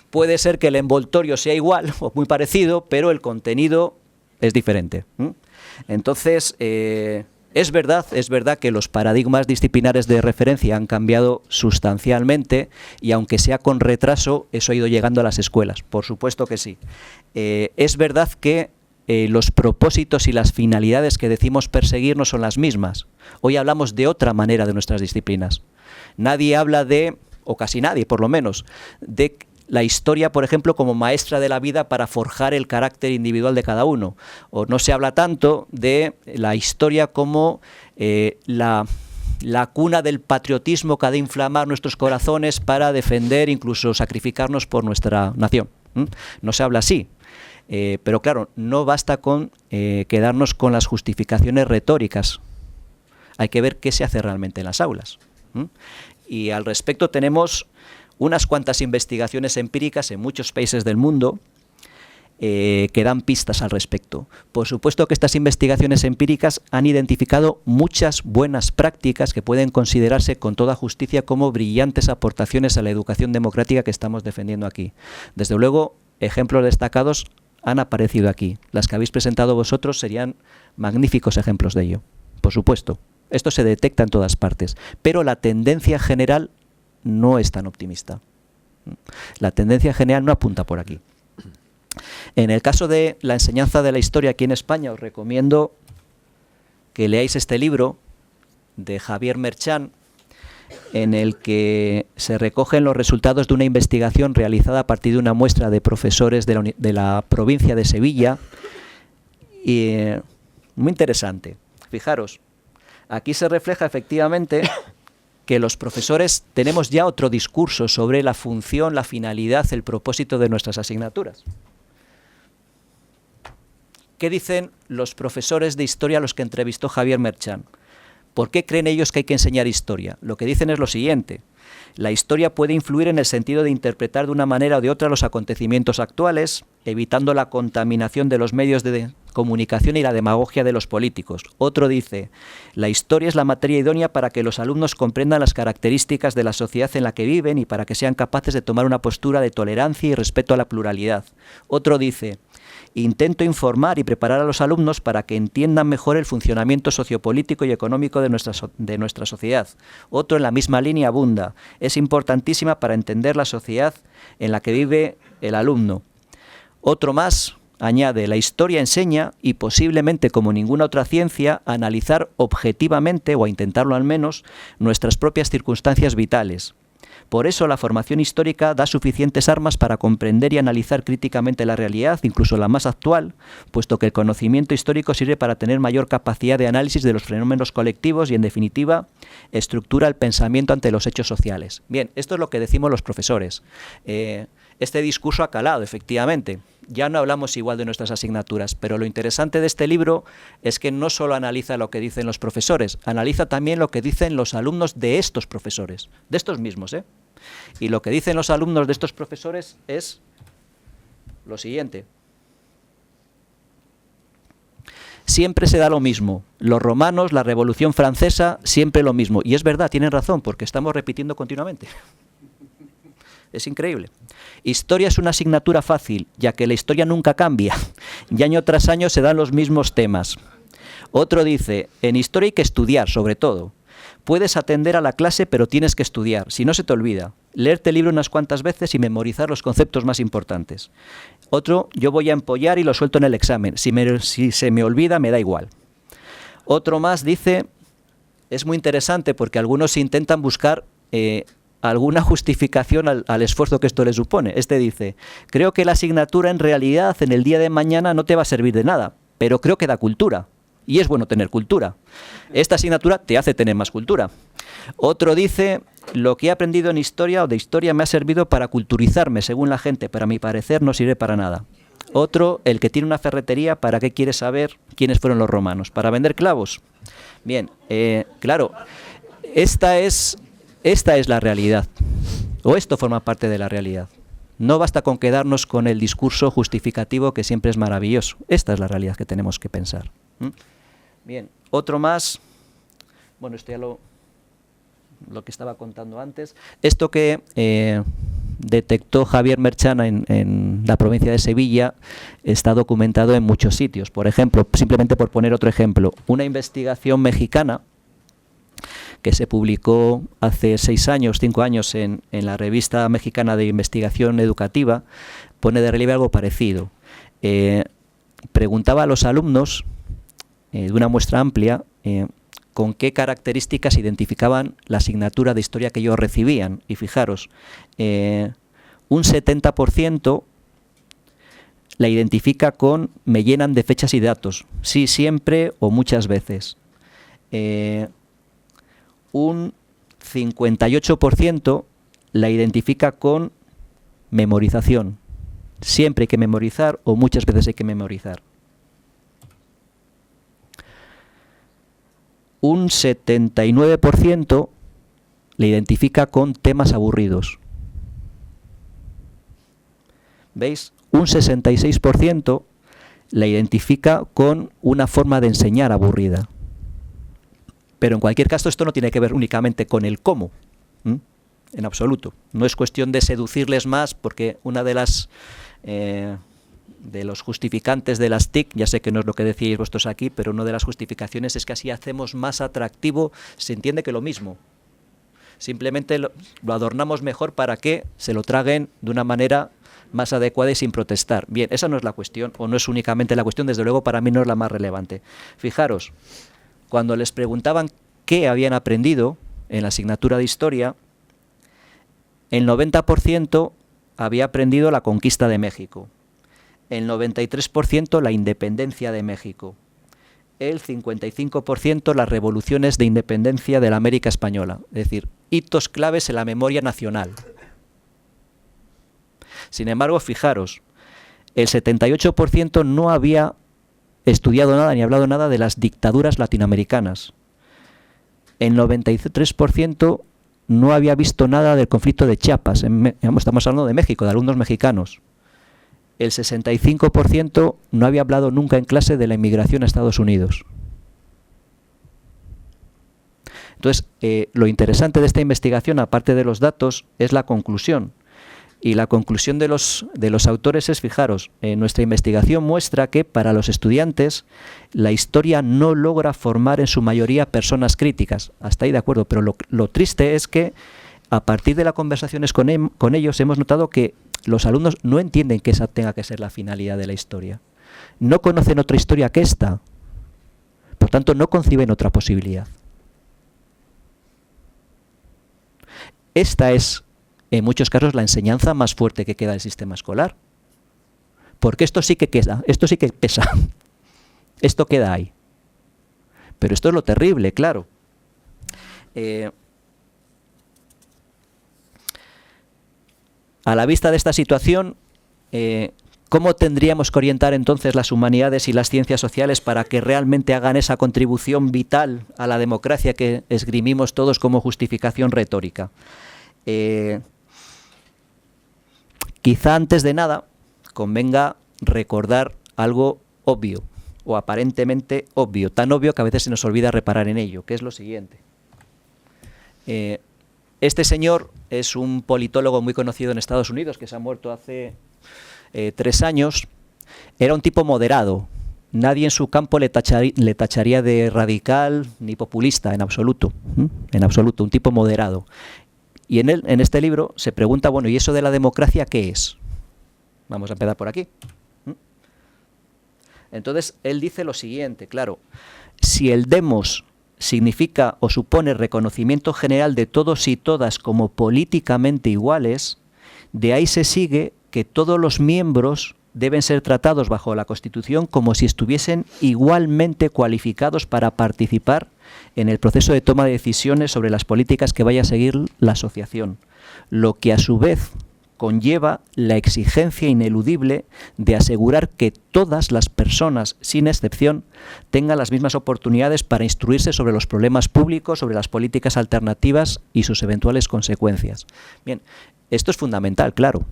Puede ser que el envoltorio sea igual o muy parecido, pero el contenido es diferente. Entonces, es verdad que los paradigmas disciplinares de referencia han cambiado sustancialmente y aunque sea con retraso, eso ha ido llegando a las escuelas. Por supuesto que sí. Es verdad que los propósitos y las finalidades que decimos perseguir no son las mismas. Hoy hablamos de otra manera de nuestras disciplinas. Nadie habla de, o casi nadie por lo menos, de la historia, por ejemplo, como maestra de la vida para forjar el carácter individual de cada uno. O no se habla tanto de la historia como la cuna del patriotismo que ha de inflamar nuestros corazones para defender, incluso sacrificarnos por nuestra nación. No se habla así. Pero claro, no basta con quedarnos con las justificaciones retóricas. Hay que ver qué se hace realmente en las aulas. Y al respecto tenemos unas cuantas investigaciones empíricas en muchos países del mundo que dan pistas al respecto. Por supuesto que estas investigaciones empíricas han identificado muchas buenas prácticas que pueden considerarse con toda justicia como brillantes aportaciones a la educación democrática que estamos defendiendo aquí. Desde luego, ejemplos destacados han aparecido aquí. Las que habéis presentado vosotros serían magníficos ejemplos de ello. Por supuesto, esto se detecta en todas partes, pero la tendencia general no es tan optimista. La tendencia general no apunta por aquí. En el caso de la enseñanza de la historia aquí en España, os recomiendo que leáis este libro de Javier Merchán, en el que se recogen los resultados de una investigación realizada a partir de una muestra de profesores de la provincia de Sevilla. Y muy interesante. Fijaros, aquí se refleja efectivamente que los profesores tenemos ya otro discurso sobre la función, la finalidad, el propósito de nuestras asignaturas. ¿Qué dicen los profesores de historia a los que entrevistó Javier Merchán? ¿Por qué creen ellos que hay que enseñar historia? Lo que dicen es lo siguiente: la historia puede influir en el sentido de interpretar de una manera o de otra los acontecimientos actuales, evitando la contaminación de los medios de comunicación y la demagogia de los políticos. Otro dice: la historia es la materia idónea para que los alumnos comprendan las características de la sociedad en la que viven y para que sean capaces de tomar una postura de tolerancia y respeto a la pluralidad. Otro dice: intento informar y preparar a los alumnos para que entiendan mejor el funcionamiento sociopolítico y económico de nuestra sociedad. Otro en la misma línea abunda: es importantísima para entender la sociedad en la que vive el alumno. Otro más añade: la historia enseña, y posiblemente como ninguna otra ciencia, a analizar objetivamente, o a intentarlo al menos, nuestras propias circunstancias vitales. Por eso la formación histórica da suficientes armas para comprender y analizar críticamente la realidad, incluso la más actual, puesto que el conocimiento histórico sirve para tener mayor capacidad de análisis de los fenómenos colectivos y, en definitiva, estructura el pensamiento ante los hechos sociales. Bien, esto es lo que decimos los profesores. Este discurso ha calado, efectivamente. Ya no hablamos igual de nuestras asignaturas, pero lo interesante de este libro es que no solo analiza lo que dicen los profesores, analiza también lo que dicen los alumnos de estos profesores, de estos mismos, ¿eh? Y lo que dicen los alumnos de estos profesores es lo siguiente: siempre se da lo mismo. Los romanos, la Revolución Francesa, siempre lo mismo. Y es verdad, tienen razón, porque estamos repitiendo continuamente. Es increíble. Historia es una asignatura fácil, ya que la historia nunca cambia, y año tras año se dan los mismos temas. Otro dice: en historia hay que estudiar, sobre todo. Puedes atender a la clase, pero tienes que estudiar, si no se te olvida. Leerte el libro unas cuantas veces y memorizar los conceptos más importantes. Otro: yo voy a empollar y lo suelto en el examen. Si se me olvida, me da igual. Otro más dice: es muy interesante porque algunos intentan buscar alguna justificación al esfuerzo que esto le supone. Este dice: creo que la asignatura en realidad en el día de mañana no te va a servir de nada, pero creo que da cultura. y es bueno tener cultura. Esta asignatura te hace tener más cultura. Otro dice, lo que he aprendido en historia o de historia me ha servido para culturizarme, según la gente, pero a mi parecer no sirve para nada. Otro, el que tiene una ferretería, ¿para qué quiere saber quiénes fueron los romanos? ¿Para vender clavos? Bien, claro, esta es la realidad, o esto forma parte de la realidad. No basta con quedarnos con el discurso justificativo, que siempre es maravilloso. Esta es la realidad que tenemos que pensar. Bien, otro más. Bueno, esto ya lo que estaba contando antes. Esto que detectó Javier Merchana en la provincia de Sevilla está documentado en muchos sitios. Por ejemplo, simplemente por poner otro ejemplo, una investigación mexicana que se publicó hace 5 años en la revista mexicana de investigación educativa, pone de relieve algo parecido. Preguntaba a los alumnos de una muestra amplia con qué características identificaban la asignatura de historia que ellos recibían. Y fijaros, un 70% la identifica con me llenan de fechas y datos, sí, siempre o muchas veces. Un 58% la identifica con memorización. Siempre hay que memorizar o muchas veces hay que memorizar. Un 79% la identifica con temas aburridos. ¿Veis? Un 66% la identifica con una forma de enseñar aburrida. Pero en cualquier caso esto no tiene que ver únicamente con el cómo, en absoluto. No es cuestión de seducirles más, porque una de las de los justificantes de las TIC, ya sé que no es lo que decíais vosotros aquí, pero una de las justificaciones es que así hacemos más atractivo, se entiende que lo mismo. Simplemente lo adornamos mejor para que se lo traguen de una manera más adecuada y sin protestar. Bien, esa no es la cuestión, o no es únicamente la cuestión, desde luego para mí no es la más relevante. Fijaros, cuando les preguntaban qué habían aprendido en la asignatura de historia, el 90% había aprendido la conquista de México, el 93% la independencia de México, el 55% las revoluciones de independencia de la América Española, es decir, hitos claves en la memoria nacional. Sin embargo, fijaros, el 78% no había estudiado nada ni hablado nada de las dictaduras latinoamericanas. El 93% no había visto nada del conflicto de Chiapas. Estamos hablando de México, de alumnos mexicanos. El 65% no había hablado nunca en clase de la inmigración a Estados Unidos. Entonces, lo interesante de esta investigación, aparte de los datos, es la conclusión. Y la conclusión de los autores es, fijaros, nuestra investigación muestra que para los estudiantes la historia no logra formar en su mayoría personas críticas. Hasta ahí de acuerdo, pero lo triste es que a partir de las conversaciones con ellos hemos notado que los alumnos no entienden que esa tenga que ser la finalidad de la historia. No conocen otra historia que esta. Por tanto, no conciben otra posibilidad. Esta es, en muchos casos, la enseñanza más fuerte que queda del sistema escolar. Porque esto sí que queda, esto sí que pesa. Esto queda ahí. Pero esto es lo terrible, claro. A la vista de esta situación, ¿cómo tendríamos que orientar entonces las humanidades y las ciencias sociales para que realmente hagan esa contribución vital a la democracia que esgrimimos todos como justificación retórica? Quizá antes de nada convenga recordar algo obvio, o aparentemente obvio, tan obvio que a veces se nos olvida reparar en ello, que es lo siguiente. Este señor es un politólogo muy conocido en Estados Unidos, que se ha muerto hace 3 años. Era un tipo moderado. Nadie en su campo le tacharía de radical ni populista, en absoluto. En absoluto, un tipo moderado. Y en este libro se pregunta, bueno, ¿y eso de la democracia qué es? Vamos a empezar por aquí. Entonces, él dice lo siguiente, claro, si el demos significa o supone reconocimiento general de todos y todas como políticamente iguales, de ahí se sigue que todos los miembros deben ser tratados bajo la Constitución como si estuviesen igualmente cualificados para participar en el proceso de toma de decisiones sobre las políticas que vaya a seguir la asociación, lo que a su vez conlleva la exigencia ineludible de asegurar que todas las personas, sin excepción, tengan las mismas oportunidades para instruirse sobre los problemas públicos, sobre las políticas alternativas y sus eventuales consecuencias. Bien, esto es fundamental, claro.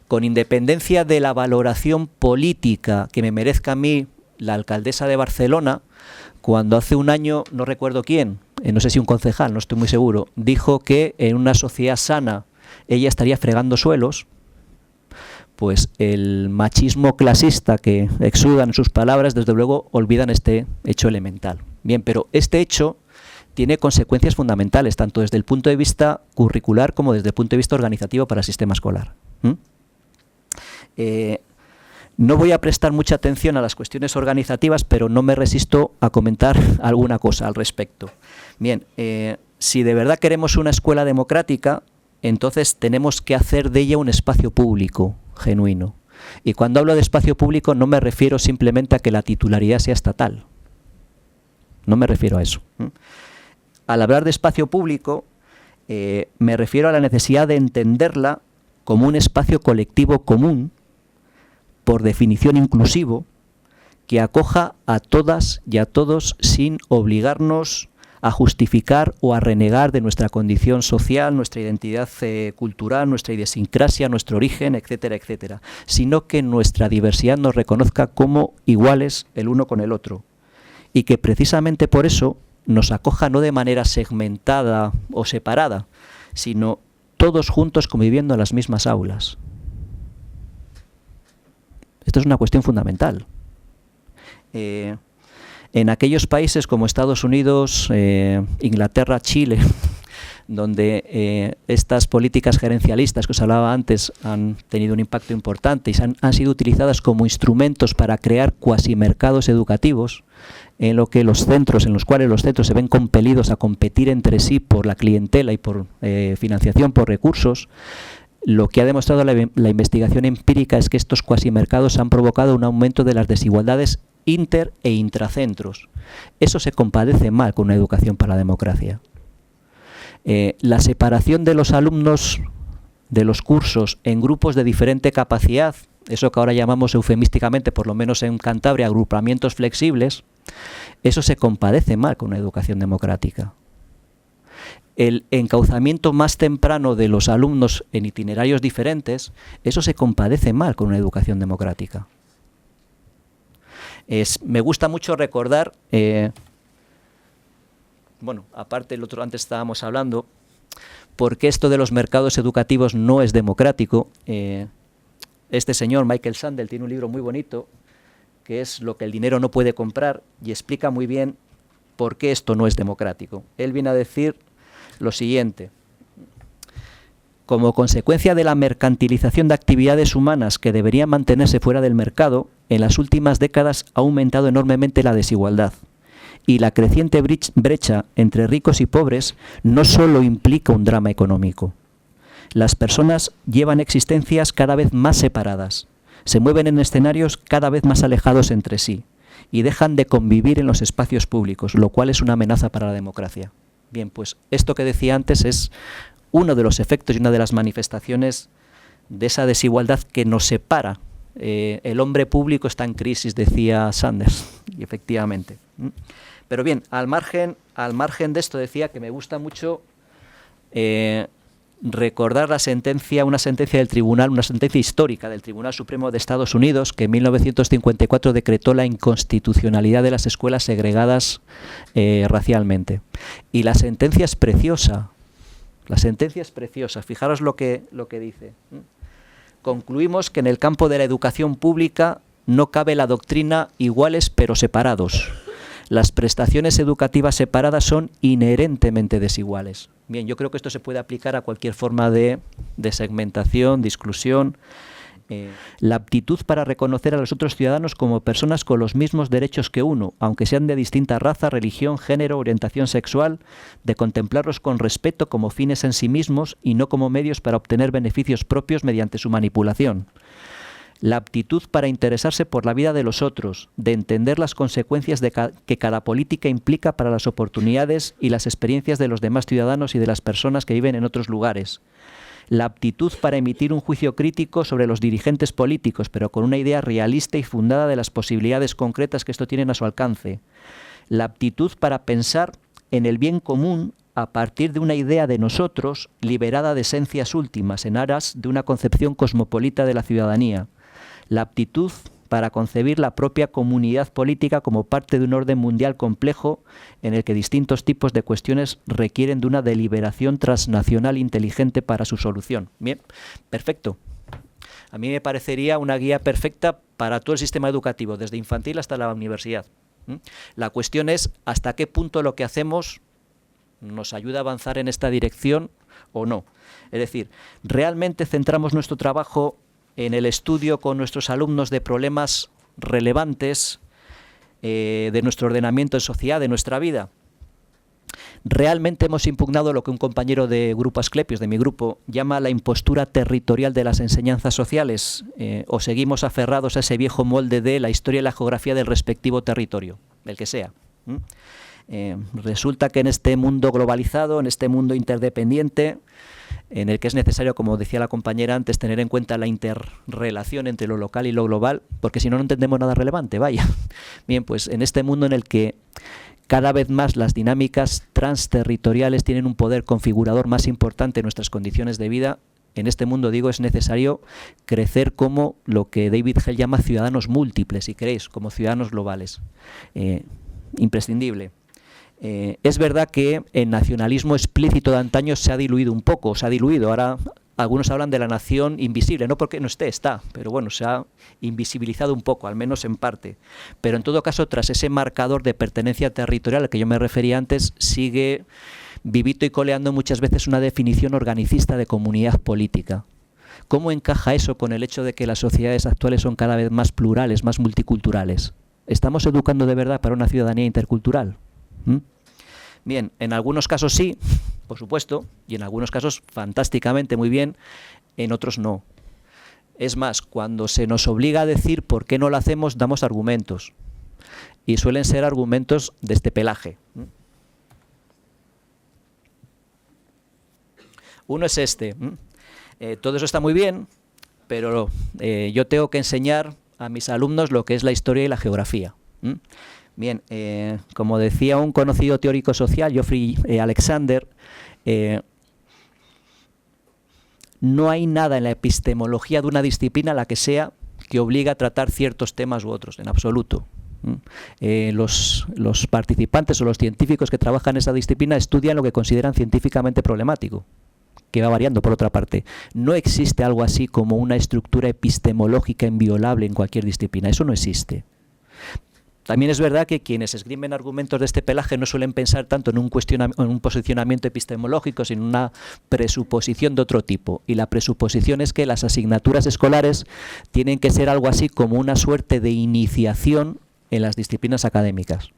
Con independencia de la valoración política que me merezca a mí la alcaldesa de Barcelona, cuando hace un año, no recuerdo quién, no sé si un concejal, no estoy muy seguro, dijo que en una sociedad sana ella estaría fregando suelos, pues el machismo clasista que exudan en sus palabras, desde luego, olvidan este hecho elemental. Bien, pero este hecho tiene consecuencias fundamentales, tanto desde el punto de vista curricular como desde el punto de vista organizativo para el sistema escolar. No voy a prestar mucha atención a las cuestiones organizativas, pero no me resisto a comentar alguna cosa al respecto. Bien, si de verdad queremos una escuela democrática, entonces tenemos que hacer de ella un espacio público genuino. Y cuando hablo de espacio público no me refiero simplemente a que la titularidad sea estatal. No me refiero a eso. Al hablar de espacio público, me refiero a la necesidad de entenderla como un espacio colectivo común, por definición inclusivo, que acoja a todas y a todos sin obligarnos a justificar o a renegar de nuestra condición social, nuestra identidad cultural, nuestra idiosincrasia, nuestro origen, etcétera, etcétera, sino que nuestra diversidad nos reconozca como iguales el uno con el otro, y que precisamente por eso nos acoja no de manera segmentada o separada, sino todos juntos conviviendo en las mismas aulas. Esto es una cuestión fundamental. En aquellos países como Estados Unidos, Inglaterra, Chile, donde estas políticas gerencialistas que os hablaba antes han tenido un impacto importante y han sido utilizadas como instrumentos para crear cuasimercados educativos, en los cuales los centros se ven compelidos a competir entre sí por la clientela y por financiación por recursos. Lo que ha demostrado la investigación empírica es que estos cuasimercados han provocado un aumento de las desigualdades inter e intracentros. Eso se compadece mal con una educación para la democracia. La separación de los alumnos de los cursos en grupos de diferente capacidad, eso que ahora llamamos eufemísticamente, por lo menos en Cantabria, agrupamientos flexibles, eso se compadece mal con una educación democrática. El encauzamiento más temprano de los alumnos en itinerarios diferentes, eso se compadece mal con una educación democrática. Me gusta mucho recordar, aparte el otro, antes estábamos hablando, por qué esto de los mercados educativos no es democrático. Este señor, Michael Sandel, tiene un libro muy bonito, que es Lo que el dinero no puede comprar, y explica muy bien por qué esto no es democrático. Él viene a decir lo siguiente: como consecuencia de la mercantilización de actividades humanas que deberían mantenerse fuera del mercado, en las últimas décadas ha aumentado enormemente la desigualdad. Y la creciente brecha entre ricos y pobres no solo implica un drama económico. Las personas llevan existencias cada vez más separadas, se mueven en escenarios cada vez más alejados entre sí y dejan de convivir en los espacios públicos, lo cual es una amenaza para la democracia. Bien, pues esto que decía antes es uno de los efectos y una de las manifestaciones de esa desigualdad que nos separa. El hombre público está en crisis, decía Sanders, y efectivamente. Pero bien, al margen de esto, decía que me gusta mucho recordar una sentencia del tribunal, una sentencia histórica del Tribunal Supremo de Estados Unidos, que en 1954 decretó la inconstitucionalidad de las escuelas segregadas racialmente. Y la sentencia es preciosa. La sentencia es preciosa. Fijaros lo que dice. Concluimos que en el campo de la educación pública no cabe la doctrina iguales pero separados. Las prestaciones educativas separadas son inherentemente desiguales. Bien, yo creo que esto se puede aplicar a cualquier forma de segmentación, de exclusión. La aptitud para reconocer a los otros ciudadanos como personas con los mismos derechos que uno, aunque sean de distinta raza, religión, género, orientación sexual, de contemplarlos con respeto como fines en sí mismos y no como medios para obtener beneficios propios mediante su manipulación. La aptitud para interesarse por la vida de los otros, de entender las consecuencias que cada política implica para las oportunidades y las experiencias de los demás ciudadanos y de las personas que viven en otros lugares. La aptitud para emitir un juicio crítico sobre los dirigentes políticos, pero con una idea realista y fundada de las posibilidades concretas que esto tienen a su alcance. La aptitud para pensar en el bien común a partir de una idea de nosotros liberada de esencias últimas en aras de una concepción cosmopolita de la ciudadanía. La aptitud para concebir la propia comunidad política como parte de un orden mundial complejo en el que distintos tipos de cuestiones requieren de una deliberación transnacional inteligente para su solución. Bien, perfecto. A mí me parecería una guía perfecta para todo el sistema educativo, desde infantil hasta la universidad. La cuestión es hasta qué punto lo que hacemos nos ayuda a avanzar en esta dirección o no. Es decir, ¿realmente centramos nuestro trabajo en el estudio con nuestros alumnos de problemas relevantes de nuestro ordenamiento en sociedad, de nuestra vida? ¿Realmente hemos impugnado lo que un compañero de Grupo Asclepios, de mi grupo, llama la impostura territorial de las enseñanzas sociales? ¿O seguimos aferrados a ese viejo molde de la historia y la geografía del respectivo territorio, el que sea? Resulta que en este mundo globalizado, en este mundo interdependiente, en el que es necesario, como decía la compañera antes, tener en cuenta la interrelación entre lo local y lo global, porque si no, no entendemos nada relevante, vaya. Bien, pues en este mundo en el que cada vez más las dinámicas transterritoriales tienen un poder configurador más importante en nuestras condiciones de vida, en este mundo, digo, es necesario crecer como lo que David Hell llama ciudadanos múltiples, si queréis, como ciudadanos globales. Imprescindible. Es verdad que el nacionalismo explícito de antaño se ha diluido un poco, ahora algunos hablan de la nación invisible, no porque no está, pero bueno, se ha invisibilizado un poco, al menos en parte. Pero en todo caso, tras ese marcador de pertenencia territorial al que yo me refería antes, sigue vivito y coleando muchas veces una definición organicista de comunidad política. ¿Cómo encaja eso con el hecho de que las sociedades actuales son cada vez más plurales, más multiculturales? ¿Estamos educando de verdad para una ciudadanía intercultural? Bien, en algunos casos sí, por supuesto, y en algunos casos fantásticamente muy bien, en otros no. Es más, cuando se nos obliga a decir por qué no lo hacemos, damos argumentos. Y suelen ser argumentos de este pelaje. Uno es este. Todo eso está muy bien, pero yo tengo que enseñar a mis alumnos lo que es la historia y la geografía. Bien, como decía un conocido teórico social, Geoffrey Alexander, no hay nada en la epistemología de una disciplina, la que sea, que obligue a tratar ciertos temas u otros, en absoluto. Los participantes o los científicos que trabajan en esa disciplina estudian lo que consideran científicamente problemático, que va variando por otra parte. No existe algo así como una estructura epistemológica inviolable en cualquier disciplina, eso no existe. También es verdad que quienes esgrimen argumentos de este pelaje no suelen pensar tanto en un posicionamiento epistemológico, sino en una presuposición de otro tipo. Y la presuposición es que las asignaturas escolares tienen que ser algo así como una suerte de iniciación en las disciplinas académicas.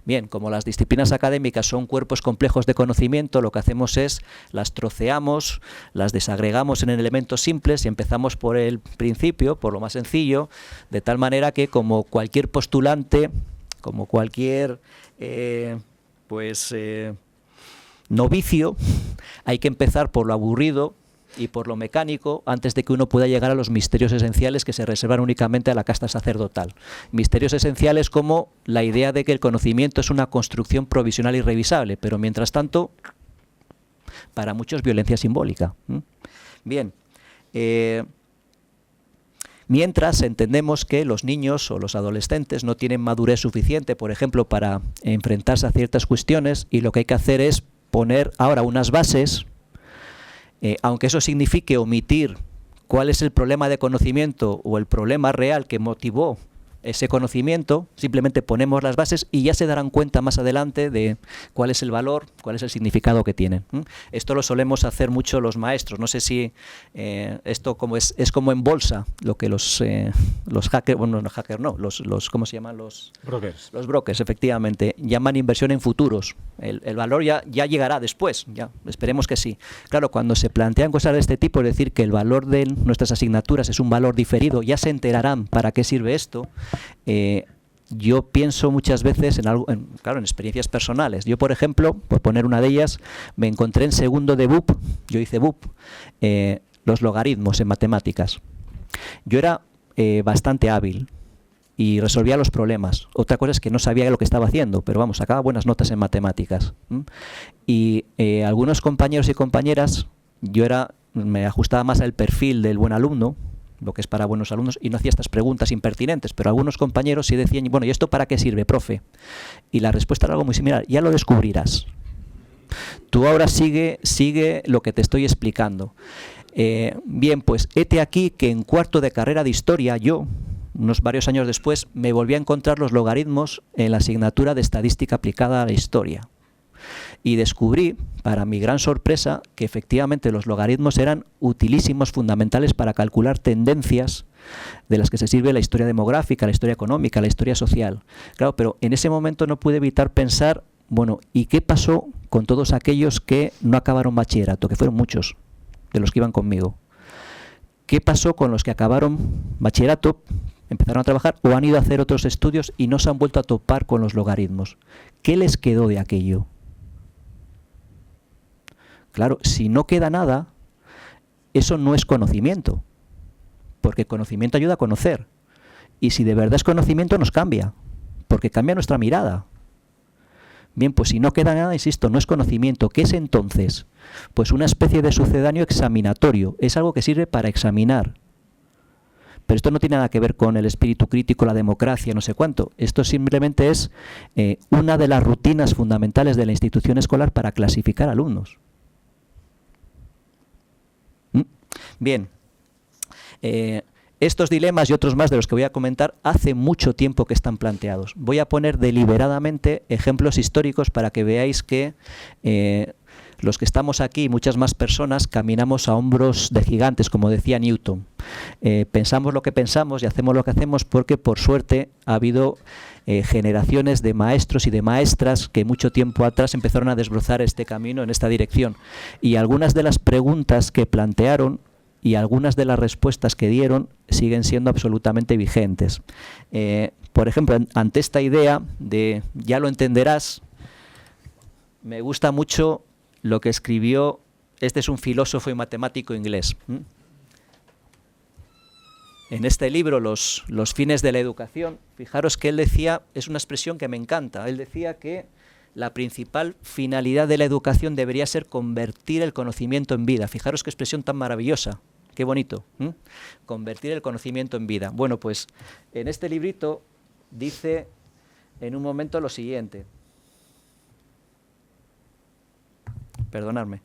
Bien, como las disciplinas académicas son cuerpos complejos de conocimiento, lo que hacemos es las troceamos, las desagregamos en elementos simples y empezamos por el principio, por lo más sencillo, de tal manera que como cualquier postulante, como cualquier novicio, hay que empezar por lo aburrido y por lo mecánico antes de que uno pueda llegar a los misterios esenciales que se reservan únicamente a la casta sacerdotal. Misterios esenciales como la idea de que el conocimiento es una construcción provisional y revisable, pero mientras tanto, para muchos, violencia simbólica. Bien, mientras entendemos que los niños o los adolescentes no tienen madurez suficiente, por ejemplo, para enfrentarse a ciertas cuestiones, y lo que hay que hacer es poner ahora unas bases. Aunque eso signifique omitir cuál es el problema de conocimiento o el problema real que motivó ese conocimiento, simplemente ponemos las bases y ya se darán cuenta más adelante de cuál es el valor, cuál es el significado que tienen. Esto lo solemos hacer mucho los maestros. No sé si esto como es como en bolsa, lo que los hackers, bueno, no hackers no, los ¿cómo se llaman? Los brokers. Los brokers, efectivamente, llaman inversión en futuros. El valor ya llegará después, ya esperemos que sí. Claro, cuando se plantean cosas de este tipo, es decir, que el valor de nuestras asignaturas es un valor diferido, ya se enterarán para qué sirve esto. Yo pienso muchas veces en experiencias personales. Yo, por ejemplo, por poner una de ellas, me encontré en segundo de BUP, yo hice BUP, los logaritmos en matemáticas. Yo era bastante hábil y resolvía los problemas. Otra cosa es que no sabía lo que estaba haciendo, pero vamos, sacaba buenas notas en matemáticas. Y algunos compañeros y compañeras, me ajustaba más al perfil del buen alumno, lo que es para buenos alumnos, y no hacía estas preguntas impertinentes, pero algunos compañeros sí decían, bueno, ¿y esto para qué sirve, profe? Y la respuesta era algo muy similar, ya lo descubrirás. Tú ahora sigue lo que te estoy explicando. Bien, pues hete aquí que en cuarto de carrera de historia, yo, unos varios años después, me volví a encontrar los logaritmos en la asignatura de estadística aplicada a la historia. Y descubrí, para mi gran sorpresa, que efectivamente los logaritmos eran utilísimos, fundamentales para calcular tendencias de las que se sirve la historia demográfica, la historia económica, la historia social. Claro, pero en ese momento no pude evitar pensar, bueno, ¿y qué pasó con todos aquellos que no acabaron bachillerato? Que fueron muchos de los que iban conmigo. ¿Qué pasó con los que acabaron bachillerato, empezaron a trabajar o han ido a hacer otros estudios y no se han vuelto a topar con los logaritmos? ¿Qué les quedó de aquello? Claro, si no queda nada, eso no es conocimiento, porque conocimiento ayuda a conocer. Y si de verdad es conocimiento, nos cambia, porque cambia nuestra mirada. Bien, pues si no queda nada, insisto, no es conocimiento. ¿Qué es entonces? Pues una especie de sucedáneo examinatorio. Es algo que sirve para examinar. Pero esto no tiene nada que ver con el espíritu crítico, la democracia, no sé cuánto. Esto simplemente es una de las rutinas fundamentales de la institución escolar para clasificar alumnos. Bien. Estos dilemas y otros más de los que voy a comentar hace mucho tiempo que están planteados. Voy a poner deliberadamente ejemplos históricos para que veáis que los que estamos aquí y muchas más personas caminamos a hombros de gigantes, como decía Newton. Pensamos lo que pensamos y hacemos lo que hacemos porque, por suerte, ha habido generaciones de maestros y de maestras que mucho tiempo atrás empezaron a desbrozar este camino en esta dirección. Y algunas de las preguntas que plantearon y algunas de las respuestas que dieron siguen siendo absolutamente vigentes. Por ejemplo, ante esta idea de ya lo entenderás, me gusta mucho lo que escribió, este es un filósofo y matemático inglés. En este libro, los fines de la educación, fijaros que él decía, es una expresión que me encanta, él decía que la principal finalidad de la educación debería ser convertir el conocimiento en vida. Fijaros qué expresión tan maravillosa, qué bonito. Convertir el conocimiento en vida. Bueno, pues en este librito dice en un momento lo siguiente. Perdonadme.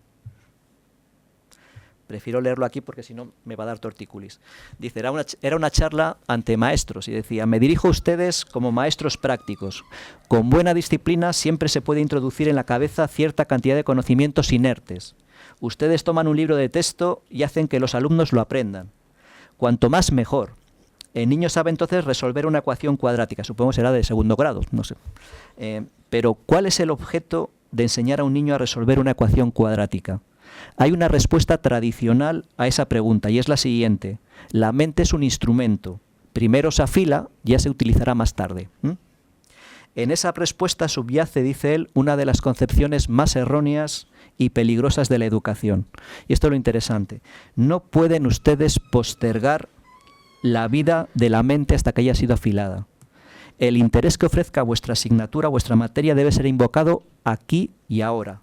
Prefiero leerlo aquí porque si no me va a dar tortícolis. Dice, era una charla ante maestros y decía, me dirijo a ustedes como maestros prácticos. Con buena disciplina siempre se puede introducir en la cabeza cierta cantidad de conocimientos inertes. Ustedes toman un libro de texto y hacen que los alumnos lo aprendan. Cuanto más, mejor. El niño sabe entonces resolver una ecuación cuadrática. Supongo que será de segundo grado, no sé. Pero, ¿cuál es el objeto de enseñar a un niño a resolver una ecuación cuadrática? Hay una respuesta tradicional a esa pregunta y es la siguiente. La mente es un instrumento. Primero se afila, ya se utilizará más tarde. En esa respuesta subyace, dice él, una de las concepciones más erróneas y peligrosas de la educación. Y esto es lo interesante. No pueden ustedes postergar la vida de la mente hasta que haya sido afilada. El interés que ofrezca vuestra asignatura, vuestra materia, debe ser invocado aquí y ahora.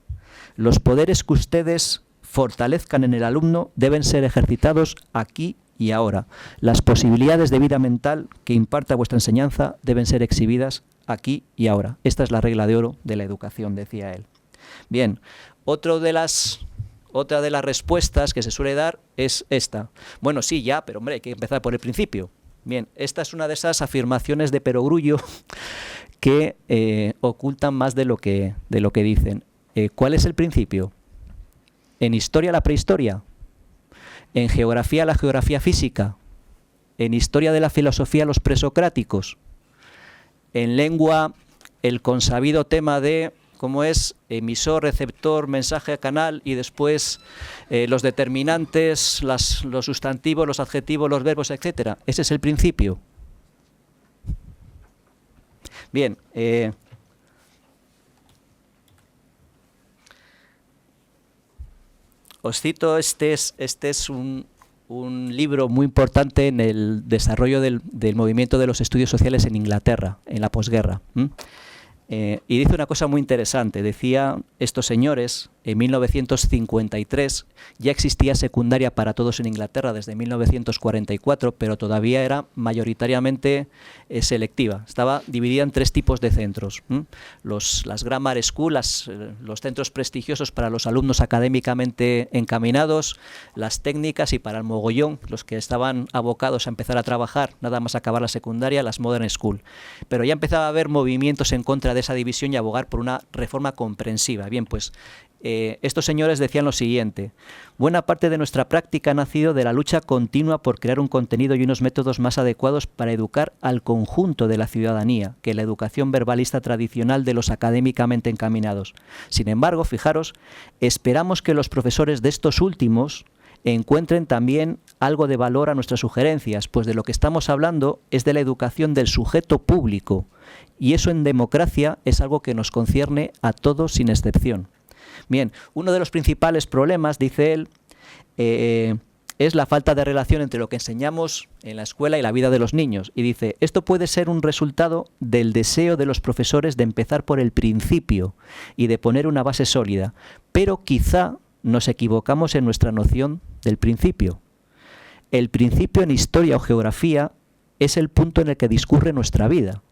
Los poderes que ustedes fortalezcan en el alumno deben ser ejercitados aquí y ahora. Las posibilidades de vida mental que imparta vuestra enseñanza deben ser exhibidas aquí y ahora. Esta es la regla de oro de la educación, decía él. Bien, otra de las respuestas que se suele dar es esta. Bueno, sí, ya, pero hombre, hay que empezar por el principio. Bien, esta es una de esas afirmaciones de perogrullo que ocultan más de lo que dicen. ¿Cuál es el principio? En historia, la prehistoria. En geografía, la geografía física. En historia de la filosofía, los presocráticos. En lengua, el consabido tema de cómo es emisor, receptor, mensaje, canal, y después los determinantes, los sustantivos, los adjetivos, los verbos, etcétera. Ese es el principio. Bien. Os cito, este es un libro muy importante en el desarrollo del movimiento de los estudios sociales en Inglaterra, en la posguerra. Y dice una cosa muy interesante. Decía, estos señores, en 1953 ya existía secundaria para todos en Inglaterra desde 1944, pero todavía era mayoritariamente selectiva. Estaba dividida en 3 tipos de centros. Las grammar school, los centros prestigiosos para los alumnos académicamente encaminados, las técnicas, y para el mogollón, los que estaban abocados a empezar a trabajar, nada más acabar la secundaria, las modern school. Pero ya empezaba a haber movimientos en contra de esa división y abogar por una reforma comprensiva. Bien, pues estos señores decían lo siguiente: buena parte de nuestra práctica ha nacido de la lucha continua por crear un contenido y unos métodos más adecuados para educar al conjunto de la ciudadanía que la educación verbalista tradicional de los académicamente encaminados. Sin embargo, fijaros, esperamos que los profesores de estos últimos encuentren también algo de valor a nuestras sugerencias, pues de lo que estamos hablando es de la educación del sujeto público, y eso en democracia es algo que nos concierne a todos sin excepción. Bien, uno de los principales problemas, dice él, es la falta de relación entre lo que enseñamos en la escuela y la vida de los niños. Y dice, esto puede ser un resultado del deseo de los profesores de empezar por el principio y de poner una base sólida, pero quizá nos equivocamos en nuestra noción del principio. El principio en historia o geografía es el punto en el que discurre nuestra vida,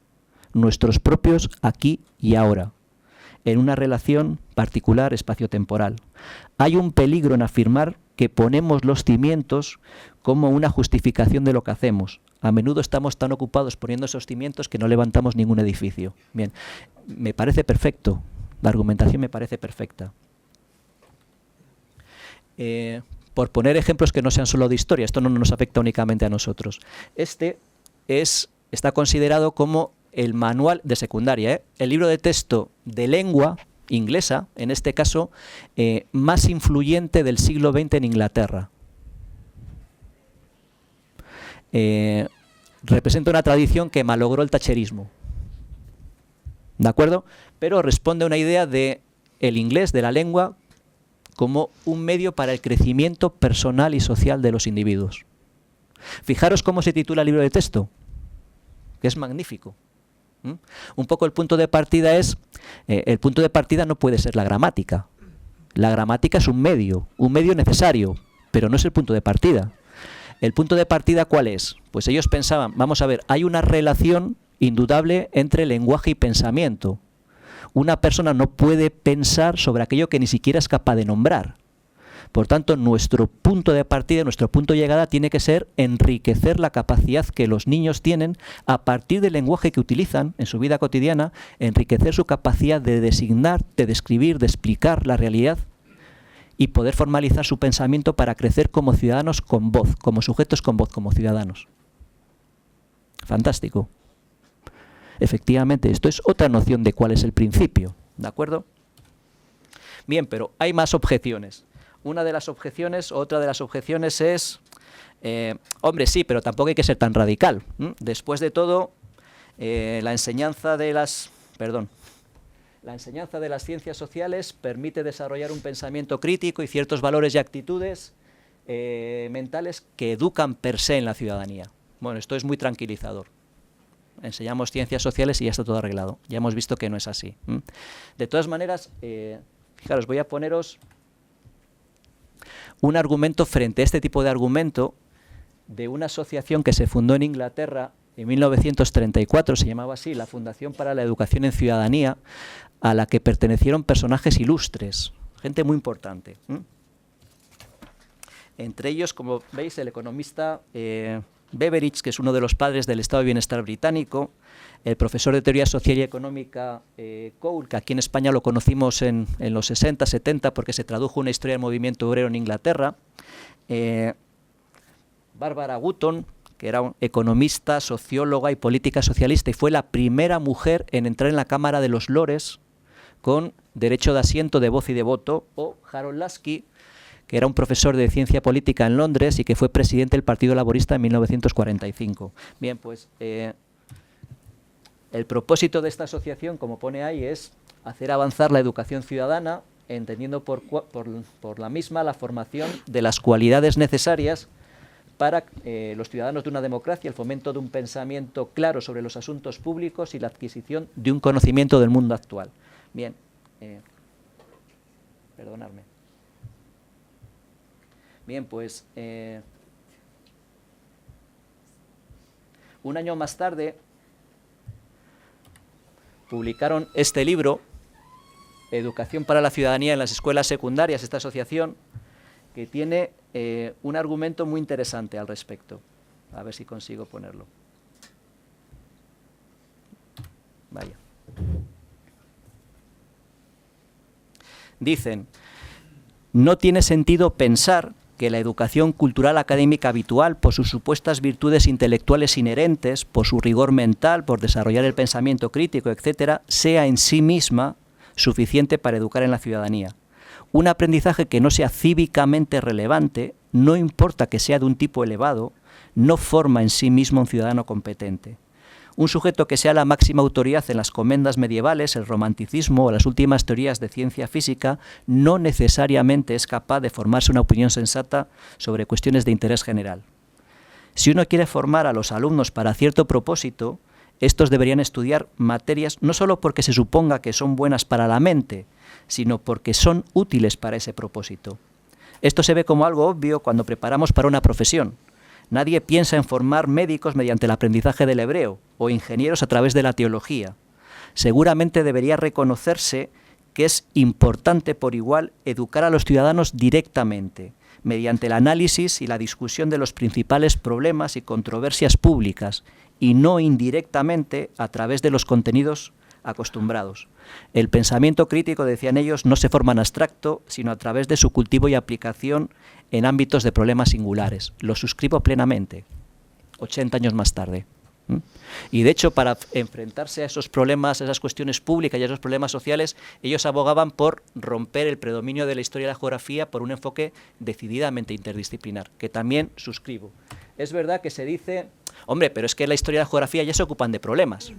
nuestros propios aquí y ahora, en una relación particular espaciotemporal. Hay un peligro en afirmar que ponemos los cimientos como una justificación de lo que hacemos. A menudo estamos tan ocupados poniendo esos cimientos que no levantamos ningún edificio. Bien, me parece perfecto, la argumentación me parece perfecta. Por poner ejemplos que no sean solo de historia, esto no nos afecta únicamente a nosotros. Está considerado como el manual de secundaria, el libro de texto de lengua inglesa, en este caso, más influyente del siglo XX en Inglaterra. Representa una tradición que malogró el thatcherismo, ¿de acuerdo? Pero responde a una idea de el inglés, de la lengua, como un medio para el crecimiento personal y social de los individuos. Fijaros cómo se titula el libro de texto, que es magnífico. Un poco el punto de partida es, el punto de partida no puede ser la gramática. La gramática es un medio necesario, pero no es el punto de partida. ¿El punto de partida cuál es? Pues ellos pensaban, vamos a ver, hay una relación indudable entre lenguaje y pensamiento. Una persona no puede pensar sobre aquello que ni siquiera es capaz de nombrar. Por tanto, nuestro punto de partida, nuestro punto de llegada tiene que ser enriquecer la capacidad que los niños tienen a partir del lenguaje que utilizan en su vida cotidiana, enriquecer su capacidad de designar, de describir, de explicar la realidad y poder formalizar su pensamiento para crecer como ciudadanos con voz, como sujetos con voz, como ciudadanos. Fantástico. Efectivamente, esto es otra noción de cuál es el principio, ¿de acuerdo? Bien, pero hay más objeciones. Otra de las objeciones es, hombre, sí, pero tampoco hay que ser tan radical. Después de todo, la enseñanza de las ciencias sociales permite desarrollar un pensamiento crítico y ciertos valores y actitudes mentales que educan per se en la ciudadanía. Bueno, esto es muy tranquilizador. Enseñamos ciencias sociales y ya está todo arreglado. Ya hemos visto que no es así. De todas maneras, fijaros, voy a poneros un argumento frente a este tipo de argumento de una asociación que se fundó en Inglaterra en 1934, se llamaba así, la Fundación para la Educación en Ciudadanía, a la que pertenecieron personajes ilustres, gente muy importante. Entre ellos, como veis, el economista Beveridge, que es uno de los padres del estado de bienestar británico, el profesor de teoría social y económica Cole, que aquí en España lo conocimos en los 60, 70, porque se tradujo una historia del movimiento obrero en Inglaterra, Barbara Wootton, que era un economista, socióloga y política socialista, y fue la primera mujer en entrar en la Cámara de los Lores con derecho de asiento, de voz y de voto, o Harold Laski, que era un profesor de ciencia política en Londres y que fue presidente del Partido Laborista en 1945. Bien, pues el propósito de esta asociación, como pone ahí, es hacer avanzar la educación ciudadana, entendiendo por la misma la formación de las cualidades necesarias para los ciudadanos de una democracia, el fomento de un pensamiento claro sobre los asuntos públicos y la adquisición de un conocimiento del mundo actual. Bien, perdonadme. Bien, pues un año más tarde publicaron este libro, Educación para la Ciudadanía en las Escuelas Secundarias, esta asociación, que tiene un argumento muy interesante al respecto. A ver si consigo ponerlo. Vaya. Dicen, no tiene sentido pensar que la educación cultural académica habitual, por sus supuestas virtudes intelectuales inherentes, por su rigor mental, por desarrollar el pensamiento crítico, etcétera, sea en sí misma suficiente para educar en la ciudadanía. Un aprendizaje que no sea cívicamente relevante, no importa que sea de un tipo elevado, no forma en sí mismo un ciudadano competente. Un sujeto que sea la máxima autoridad en las comendas medievales, el romanticismo o las últimas teorías de ciencia física, no necesariamente es capaz de formarse una opinión sensata sobre cuestiones de interés general. Si uno quiere formar a los alumnos para cierto propósito, estos deberían estudiar materias no solo porque se suponga que son buenas para la mente, sino porque son útiles para ese propósito. Esto se ve como algo obvio cuando preparamos para una profesión. Nadie piensa en formar médicos mediante el aprendizaje del hebreo o ingenieros a través de la teología. Seguramente debería reconocerse que es importante por igual educar a los ciudadanos directamente, mediante el análisis y la discusión de los principales problemas y controversias públicas, y no indirectamente a través de los contenidos acostumbrados. El pensamiento crítico, decían ellos, no se forma en abstracto, sino a través de su cultivo y aplicación en ámbitos de problemas singulares. Lo suscribo plenamente, 80 años más tarde. Y de hecho, para enfrentarse a esos problemas, a esas cuestiones públicas y a esos problemas sociales, ellos abogaban por romper el predominio de la historia y la geografía por un enfoque decididamente interdisciplinar, que también suscribo. Es verdad que se dice, hombre, pero es que la historia y la geografía ya se ocupan de problemas.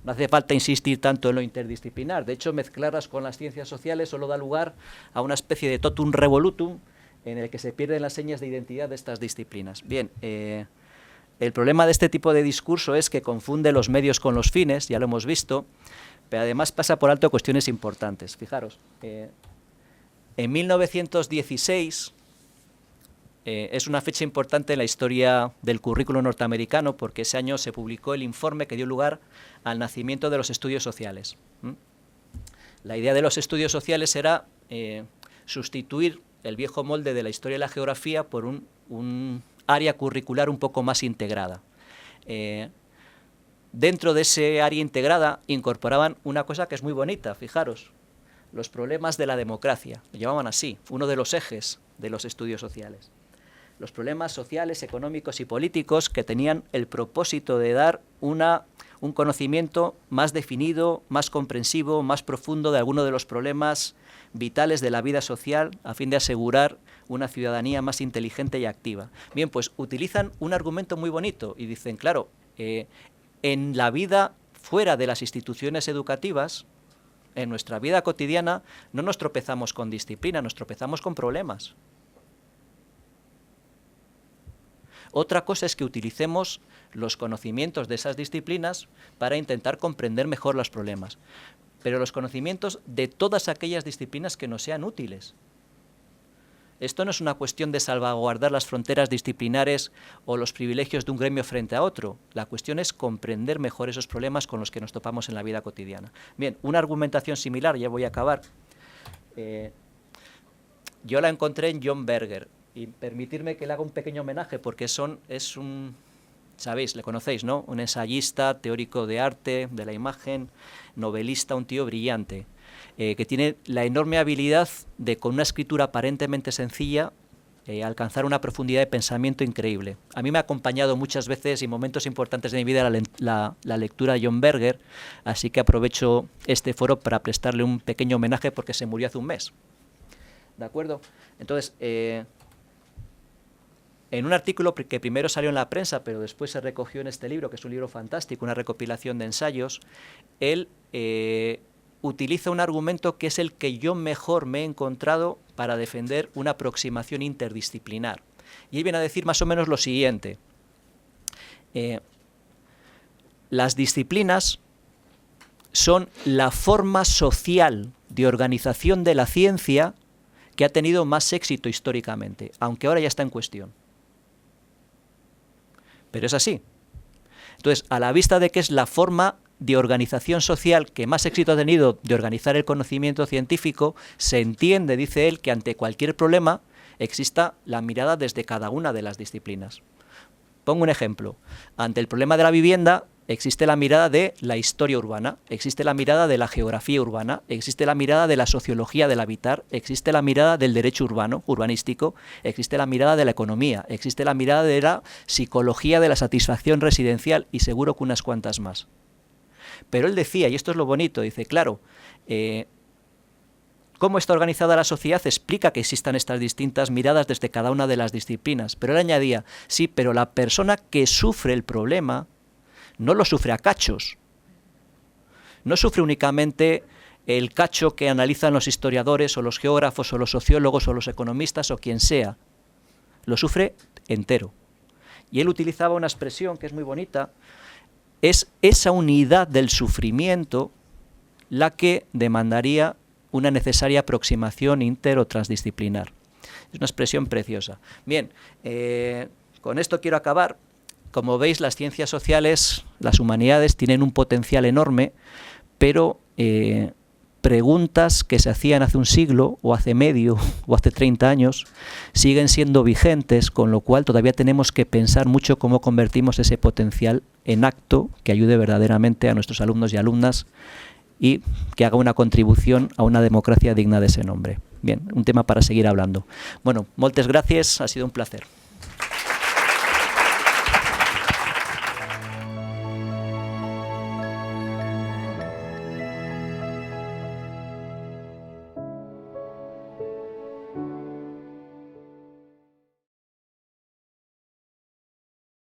No hace falta insistir tanto en lo interdisciplinar. De hecho, mezclarlas con las ciencias sociales solo da lugar a una especie de totum revolutum en el que se pierden las señas de identidad de estas disciplinas. Bien, el problema de este tipo de discurso es que confunde los medios con los fines, ya lo hemos visto, pero además pasa por alto cuestiones importantes. Fijaros, en 1916... es una fecha importante en la historia del currículo norteamericano porque ese año se publicó el informe que dio lugar al nacimiento de los estudios sociales. La idea de los estudios sociales era sustituir el viejo molde de la historia y la geografía por un área curricular un poco más integrada. Dentro de ese área integrada incorporaban una cosa que es muy bonita, fijaros, los problemas de la democracia, lo llamaban así, uno de los ejes de los estudios sociales. Los problemas sociales, económicos y políticos que tenían el propósito de dar un conocimiento más definido, más comprensivo, más profundo de alguno de los problemas vitales de la vida social a fin de asegurar una ciudadanía más inteligente y activa. Bien, pues utilizan un argumento muy bonito y dicen, claro, en la vida fuera de las instituciones educativas, en nuestra vida cotidiana, no nos tropezamos con disciplina, nos tropezamos con problemas. Otra cosa es que utilicemos los conocimientos de esas disciplinas para intentar comprender mejor los problemas, pero los conocimientos de todas aquellas disciplinas que nos sean útiles. Esto no es una cuestión de salvaguardar las fronteras disciplinares o los privilegios de un gremio frente a otro. La cuestión es comprender mejor esos problemas con los que nos topamos en la vida cotidiana. Bien, una argumentación similar, ya voy a acabar, yo la encontré en John Berger. y permitirme que le haga un pequeño homenaje, porque es un, sabéis, le conocéis, ¿no? Un ensayista, teórico de arte, de la imagen, novelista, un tío brillante, que tiene la enorme habilidad de, con una escritura aparentemente sencilla, alcanzar una profundidad de pensamiento increíble. A mí me ha acompañado muchas veces y momentos importantes de mi vida la lectura de John Berger, así que aprovecho este foro para prestarle un pequeño homenaje porque se murió hace un mes. ¿De acuerdo? Entonces, en un artículo que primero salió en la prensa, pero después se recogió en este libro, que es un libro fantástico, una recopilación de ensayos, él utiliza un argumento que es el que yo mejor me he encontrado para defender una aproximación interdisciplinar. Y él viene a decir más o menos lo siguiente. Las disciplinas son la forma social de organización de la ciencia que ha tenido más éxito históricamente, aunque ahora ya está en cuestión. Pero es así. Entonces, a la vista de que es la forma de organización social que más éxito ha tenido de organizar el conocimiento científico, se entiende, dice él, que ante cualquier problema exista la mirada desde cada una de las disciplinas. Pongo un ejemplo. Ante el problema de la vivienda existe la mirada de la historia urbana, existe la mirada de la geografía urbana, existe la mirada de la sociología del habitar, existe la mirada del derecho urbano, urbanístico, existe la mirada de la economía, existe la mirada de la psicología de la satisfacción residencial y seguro que unas cuantas más. Pero él decía, y esto es lo bonito, dice, claro, cómo está organizada la sociedad explica que existan estas distintas miradas desde cada una de las disciplinas. Pero él añadía, sí, pero la persona que sufre el problema no lo sufre a cachos. No sufre únicamente el cacho que analizan los historiadores o los geógrafos o los sociólogos o los economistas o quien sea. Lo sufre entero. Y él utilizaba una expresión que es muy bonita. Es esa unidad del sufrimiento la que demandaría una necesaria aproximación inter o transdisciplinar. Es una expresión preciosa. Bien, con esto quiero acabar. Como veis, las ciencias sociales, las humanidades, tienen un potencial enorme, pero preguntas que se hacían hace un siglo, o hace medio, o hace 30 años, siguen siendo vigentes, con lo cual todavía tenemos que pensar mucho cómo convertimos ese potencial en acto que ayude verdaderamente a nuestros alumnos y alumnas y que haga una contribución a una democracia digna de ese nombre. Bien, un tema para seguir hablando. Bueno, moltes gracias, ha sido un placer.